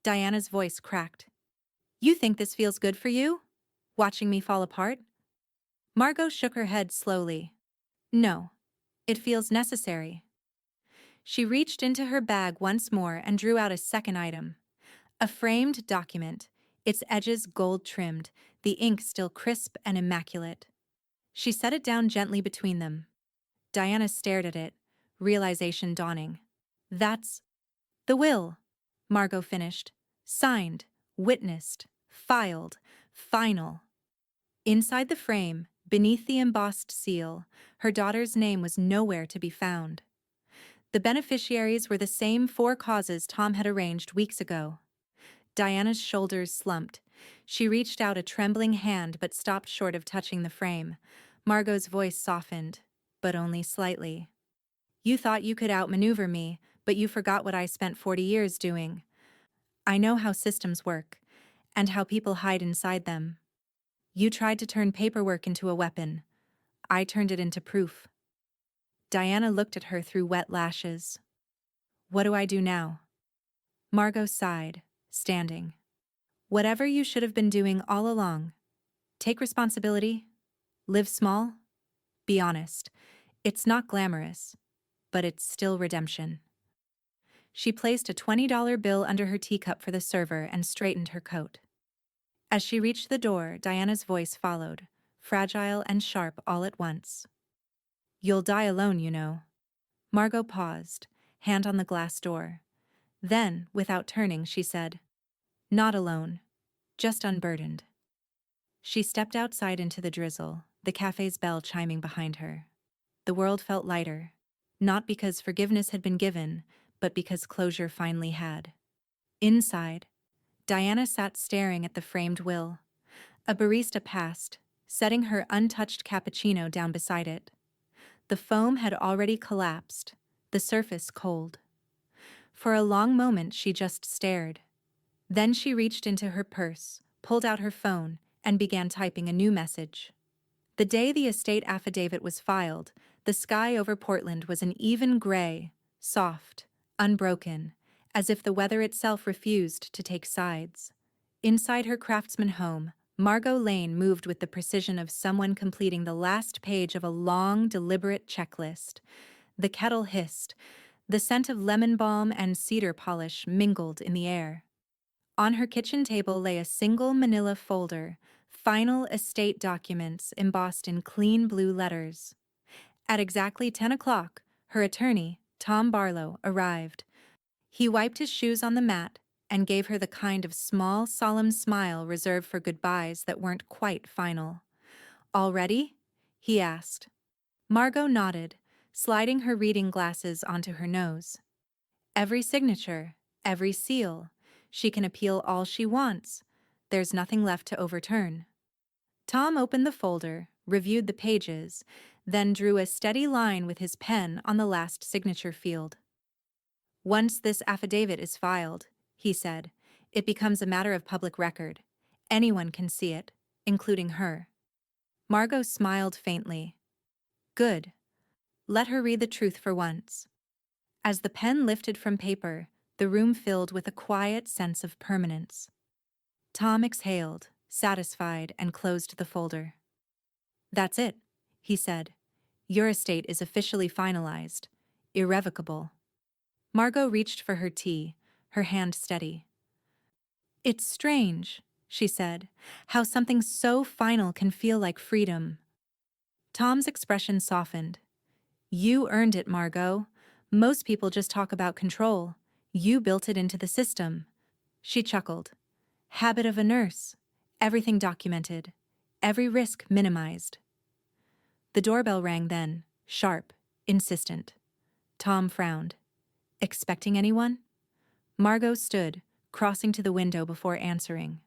Diana's voice cracked. "You think this feels good for you? Watching me fall apart?" Margot shook her head slowly. "No, it feels necessary." She reached into her bag once more and drew out a second item. A framed document, its edges gold-trimmed, the ink still crisp and immaculate. She set it down gently between them. Diana stared at it, realization dawning. "That's the will," Margot finished. "Signed, witnessed, filed, final." Inside the frame, beneath the embossed seal, her daughter's name was nowhere to be found. The beneficiaries were the same four causes Tom had arranged weeks ago. Diana's shoulders slumped. She reached out a trembling hand but stopped short of touching the frame. Margot's voice softened, but only slightly. "You thought you could outmaneuver me, but you forgot what I spent 40 years doing. I know how systems work, and how people hide inside them. You tried to turn paperwork into a weapon. I turned it into proof." Diana looked at her through wet lashes. "What do I do now?" Margot sighed, standing. "Whatever you should have been doing all along. Take responsibility. Live small. Be honest. It's not glamorous, but it's still redemption." She placed a $20 bill under her teacup for the server and straightened her coat. As she reached the door, Diana's voice followed, fragile and sharp all at once. "You'll die alone, you know." Margot paused, hand on the glass door. Then, without turning, she said, "Not alone, just unburdened." She stepped outside into the drizzle, the cafe's bell chiming behind her. The world felt lighter, not because forgiveness had been given, but because closure finally had. Inside, Diana sat staring at the framed will. A barista passed, setting her untouched cappuccino down beside it. The foam had already collapsed, the surface cold. For a long moment she just stared. Then she reached into her purse, pulled out her phone, and began typing a new message. The day the estate affidavit was filed, the sky over Portland was an even gray, soft, unbroken, as if the weather itself refused to take sides. Inside her craftsman home, Margot Lane moved with the precision of someone completing the last page of a long, deliberate checklist. The kettle hissed. The scent of lemon balm and cedar polish mingled in the air. On her kitchen table lay a single manila folder, final estate documents embossed in clean blue letters. At exactly 10 o'clock, her attorney, Tom Barlow, arrived. He wiped his shoes on the mat and gave her the kind of small, solemn smile reserved for goodbyes that weren't quite final. "All ready?" he asked. Margot nodded, sliding her reading glasses onto her nose. "Every signature, every seal. She can appeal all she wants. There's nothing left to overturn." Tom opened the folder, reviewed the pages, then drew a steady line with his pen on the last signature field. "Once this affidavit is filed," he said, "it becomes a matter of public record. Anyone can see it, including her." Margot smiled faintly. "Good. Let her read the truth for once." As the pen lifted from paper, the room filled with a quiet sense of permanence. Tom exhaled, satisfied, and closed the folder. "That's it," he said. "Your estate is officially finalized. Irrevocable." Margot reached for her tea, her hand steady. "It's strange," she said, "how something so final can feel like freedom." Tom's expression softened. "You earned it, Margot. Most people just talk about control. You built it into the system." She chuckled. "Habit of a nurse. Everything documented. Every risk minimized." The doorbell rang then, sharp, insistent. Tom frowned. "Expecting anyone?" Margot stood, crossing to the window before answering.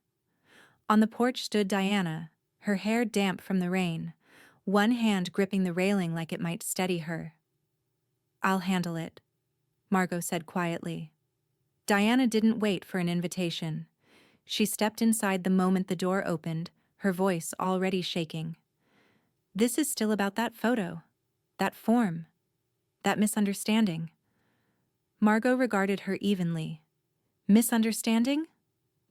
On the porch stood Diana, her hair damp from the rain, one hand gripping the railing like it might steady her. "I'll handle it," Margot said quietly. Diana didn't wait for an invitation. She stepped inside the moment the door opened, her voice already shaking. "This is still about that photo, that form, that misunderstanding." Margot regarded her evenly. "Misunderstanding?"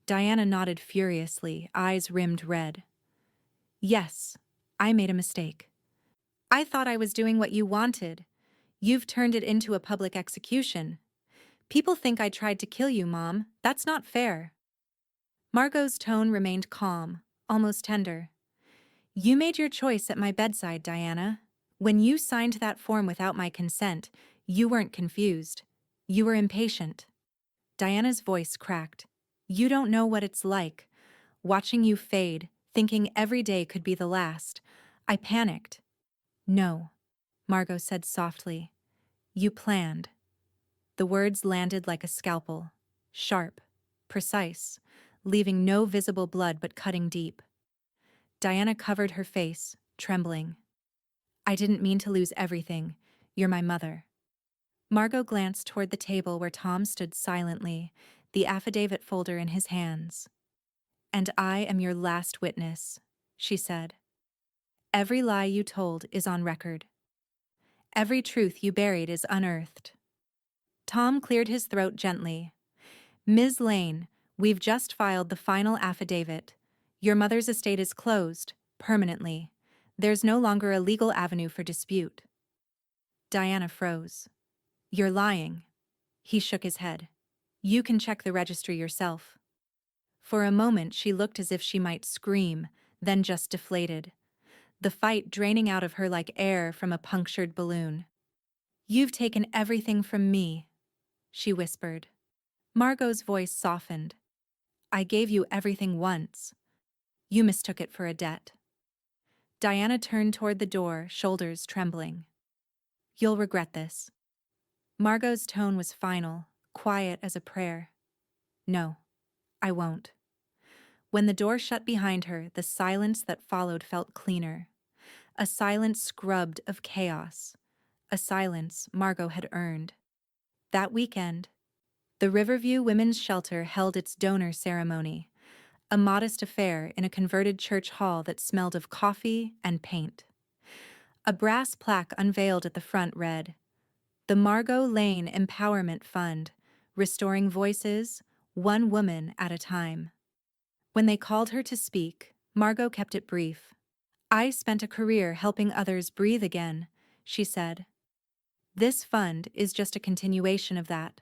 Diana nodded furiously, eyes rimmed red. "Yes, I made a mistake. I thought I was doing what you wanted. You've turned it into a public execution. People think I tried to kill you, Mom. That's not fair." Margot's tone remained calm, almost tender. "You made your choice at my bedside, Diana. When you signed that form without my consent, you weren't confused. You were impatient." Diana's voice cracked. "You don't know what it's like. Watching you fade, thinking every day could be the last. I panicked." "No," Margot said softly. "You planned." The words landed like a scalpel, sharp, precise, leaving no visible blood but cutting deep. Diana covered her face, trembling. "I didn't mean to lose everything. You're my mother." Margot glanced toward the table where Tom stood silently, the affidavit folder in his hands. "And I am your last witness," she said. "Every lie you told is on record. Every truth you buried is unearthed." Tom cleared his throat gently. "Ms. Lane, we've just filed the final affidavit. Your mother's estate is closed, permanently. There's no longer a legal avenue for dispute." Diana froze. "You're lying." He shook his head. "You can check the registry yourself." For a moment she looked as if she might scream, then just deflated. The fight draining out of her like air from a punctured balloon. "You've taken everything from me," she whispered. Margot's voice softened. "I gave you everything once. You mistook it for a debt." Diana turned toward the door, shoulders trembling. "You'll regret this." Margot's tone was final, quiet as a prayer. "No, I won't." When the door shut behind her, the silence that followed felt cleaner. A silence scrubbed of chaos. A silence Margot had earned. That weekend, the Riverview Women's Shelter held its donor ceremony, a modest affair in a converted church hall that smelled of coffee and paint. A brass plaque unveiled at the front read, "The Margot Lane Empowerment Fund, restoring voices, one woman at a time." When they called her to speak, Margot kept it brief. "I spent a career helping others breathe again," she said. "This fund is just a continuation of that.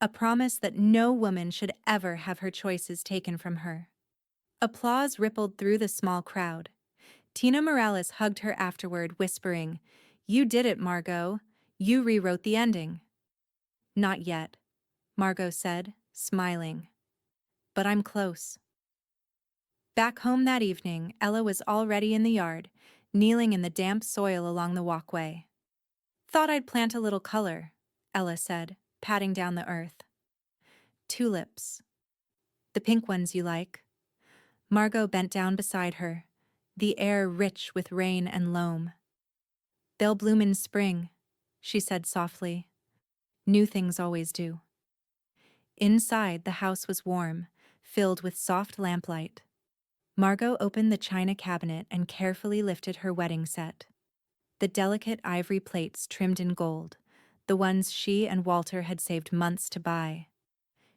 A promise that no woman should ever have her choices taken from her." Applause rippled through the small crowd. Tina Morales hugged her afterward, whispering, "You did it, Margot. You rewrote the ending." "Not yet," Margot said, smiling. "But I'm close." Back home that evening, Ella was already in the yard, kneeling in the damp soil along the walkway. "Thought I'd plant a little color," Ella said, patting down the earth. "Tulips. The pink ones you like." Margot bent down beside her, the air rich with rain and loam. "They'll bloom in spring," she said softly. "New things always do." Inside, the house was warm, filled with soft lamplight. Margot opened the china cabinet and carefully lifted her wedding set. The delicate ivory plates trimmed in gold, the ones she and Walter had saved months to buy.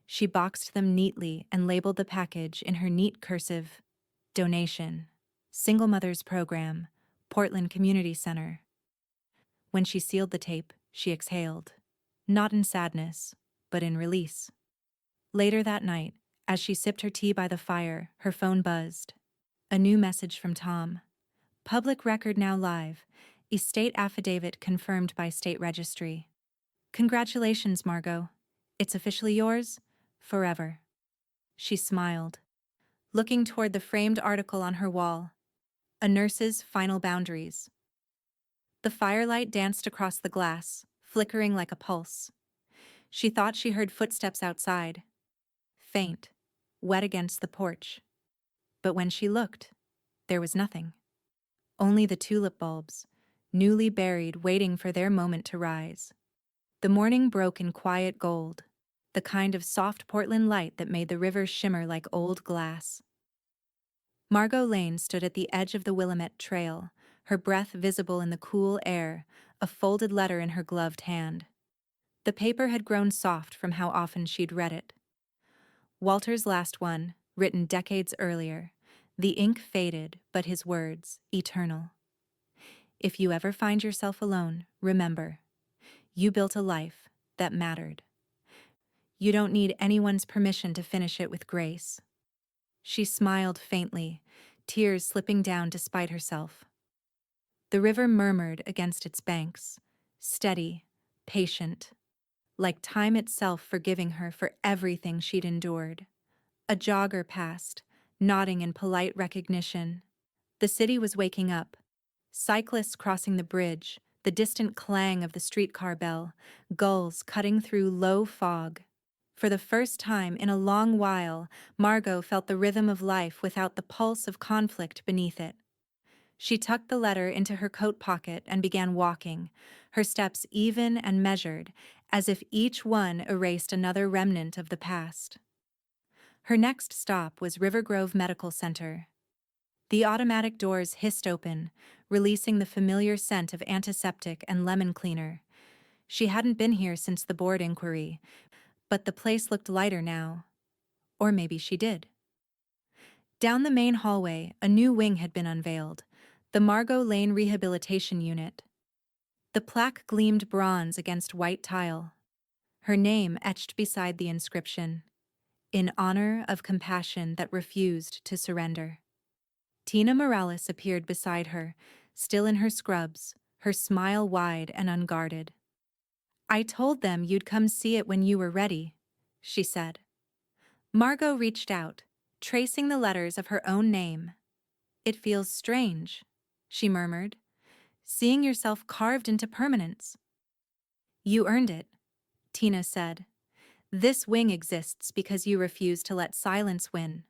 She boxed them neatly and labeled the package in her neat cursive, "Donation. Single Mothers Program, Portland Community Center." When she sealed the tape, she exhaled. Not in sadness, but in release. Later that night, as she sipped her tea by the fire, her phone buzzed. A new message from Tom. "Public record now live. Estate affidavit confirmed by state registry. Congratulations, Margot. It's officially yours, forever." She smiled, looking toward the framed article on her wall. A Nurse's Final Boundaries. The firelight danced across the glass, flickering like a pulse. She thought she heard footsteps outside. Faint, wet against the porch. But when she looked, there was nothing. Only the tulip bulbs, newly buried, waiting for their moment to rise. The morning broke in quiet gold, the kind of soft Portland light that made the river shimmer like old glass. Margot Lane stood at the edge of the Willamette Trail, her breath visible in the cool air, a folded letter in her gloved hand. The paper had grown soft from how often she'd read it. Walter's last one, written decades earlier. The ink faded, but his words, eternal. If you ever find yourself alone, remember, you built a life that mattered. You don't need anyone's permission to finish it with grace. She smiled faintly, tears slipping down despite herself. The river murmured against its banks, steady, patient, like time itself forgiving her for everything she'd endured. A jogger passed, nodding in polite recognition. The city was waking up. Cyclists crossing the bridge, the distant clang of the streetcar bell, gulls cutting through low fog. For the first time in a long while, Margot felt the rhythm of life without the pulse of conflict beneath it. She tucked the letter into her coat pocket and began walking, her steps even and measured, as if each one erased another remnant of the past. Her next stop was River Grove Medical Center. The automatic doors hissed open, releasing the familiar scent of antiseptic and lemon cleaner. She hadn't been here since the board inquiry, but the place looked lighter now. Or maybe she did. Down the main hallway, a new wing had been unveiled, the Margot Lane Rehabilitation Unit. The plaque gleamed bronze against white tile, her name etched beside the inscription, "In honor of compassion that refused to surrender." Tina Morales appeared beside her, still in her scrubs, her smile wide and unguarded. "I told them you'd come see it when you were ready," she said. Margot reached out, tracing the letters of her own name. "It feels strange," she murmured, "seeing yourself carved into permanence." "You earned it," Tina said. "This wing exists because you refuse to let silence win."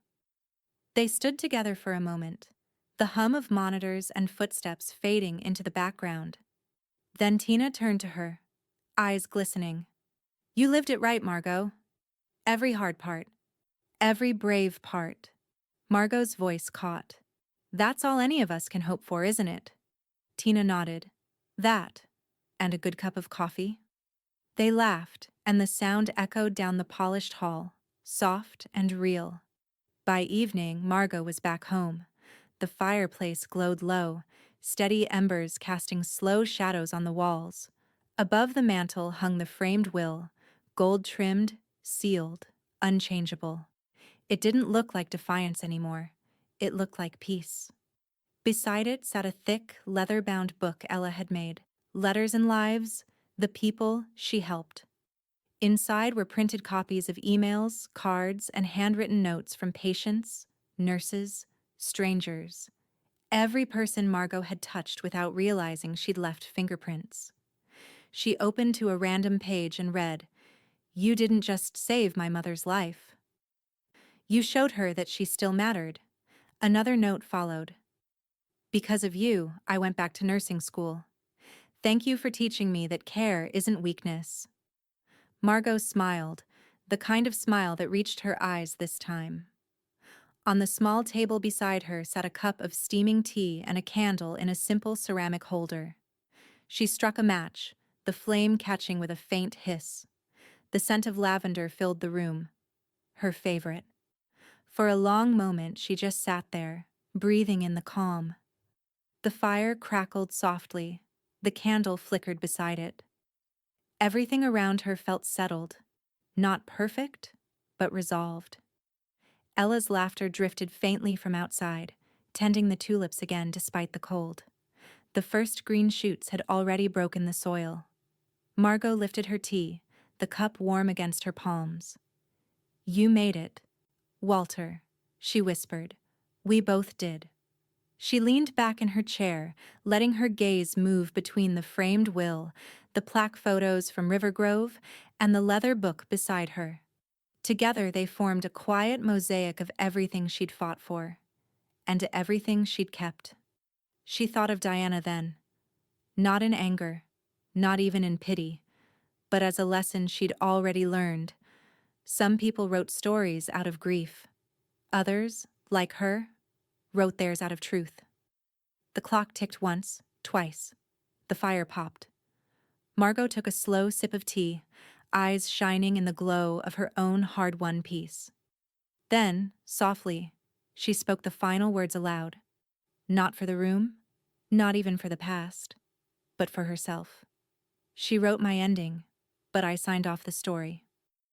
They stood together for a moment, the hum of monitors and footsteps fading into the background. Then Tina turned to her, eyes glistening. "You lived it right, Margot. Every hard part. Every brave part." Margot's voice caught. "That's all any of us can hope for, isn't it?" Tina nodded. "That, and a good cup of coffee." They laughed, and the sound echoed down the polished hall, soft and real. By evening, Margot was back home. The fireplace glowed low, steady embers casting slow shadows on the walls. Above the mantel hung the framed will, gold-trimmed, sealed, unchangeable. It didn't look like defiance anymore. It looked like peace. Beside it sat a thick, leather-bound book Ella had made, Letters and Lives, the people she helped. Inside were printed copies of emails, cards, and handwritten notes from patients, nurses, strangers. Every person Margot had touched without realizing she'd left fingerprints. She opened to a random page and read, "You didn't just save my mother's life. You showed her that she still mattered." Another note followed. "Because of you, I went back to nursing school. Thank you for teaching me that care isn't weakness." Margot smiled, the kind of smile that reached her eyes this time. On the small table beside her sat a cup of steaming tea and a candle in a simple ceramic holder. She struck a match, the flame catching with a faint hiss. The scent of lavender filled the room, her favorite. For a long moment she just sat there, breathing in the calm. The fire crackled softly, the candle flickered beside it. Everything around her felt settled, not perfect, but resolved. Ella's laughter drifted faintly from outside, tending the tulips again despite the cold. The first green shoots had already broken the soil. Margot lifted her tea, the cup warm against her palms. "You made it, Walter," she whispered. "We both did." She leaned back in her chair, letting her gaze move between the framed will, the plaque photos from River Grove, and the leather book beside her. Together they formed a quiet mosaic of everything she'd fought for, and everything she'd kept. She thought of Diana then, not in anger, not even in pity, but as a lesson she'd already learned. Some people wrote stories out of grief. Others, like her, wrote theirs out of truth. The clock ticked once, twice. The fire popped. Margot took a slow sip of tea, eyes shining in the glow of her own hard-won peace. Then, softly, she spoke the final words aloud. Not for the room, not even for the past, but for herself. "She wrote my ending, but I signed off the story."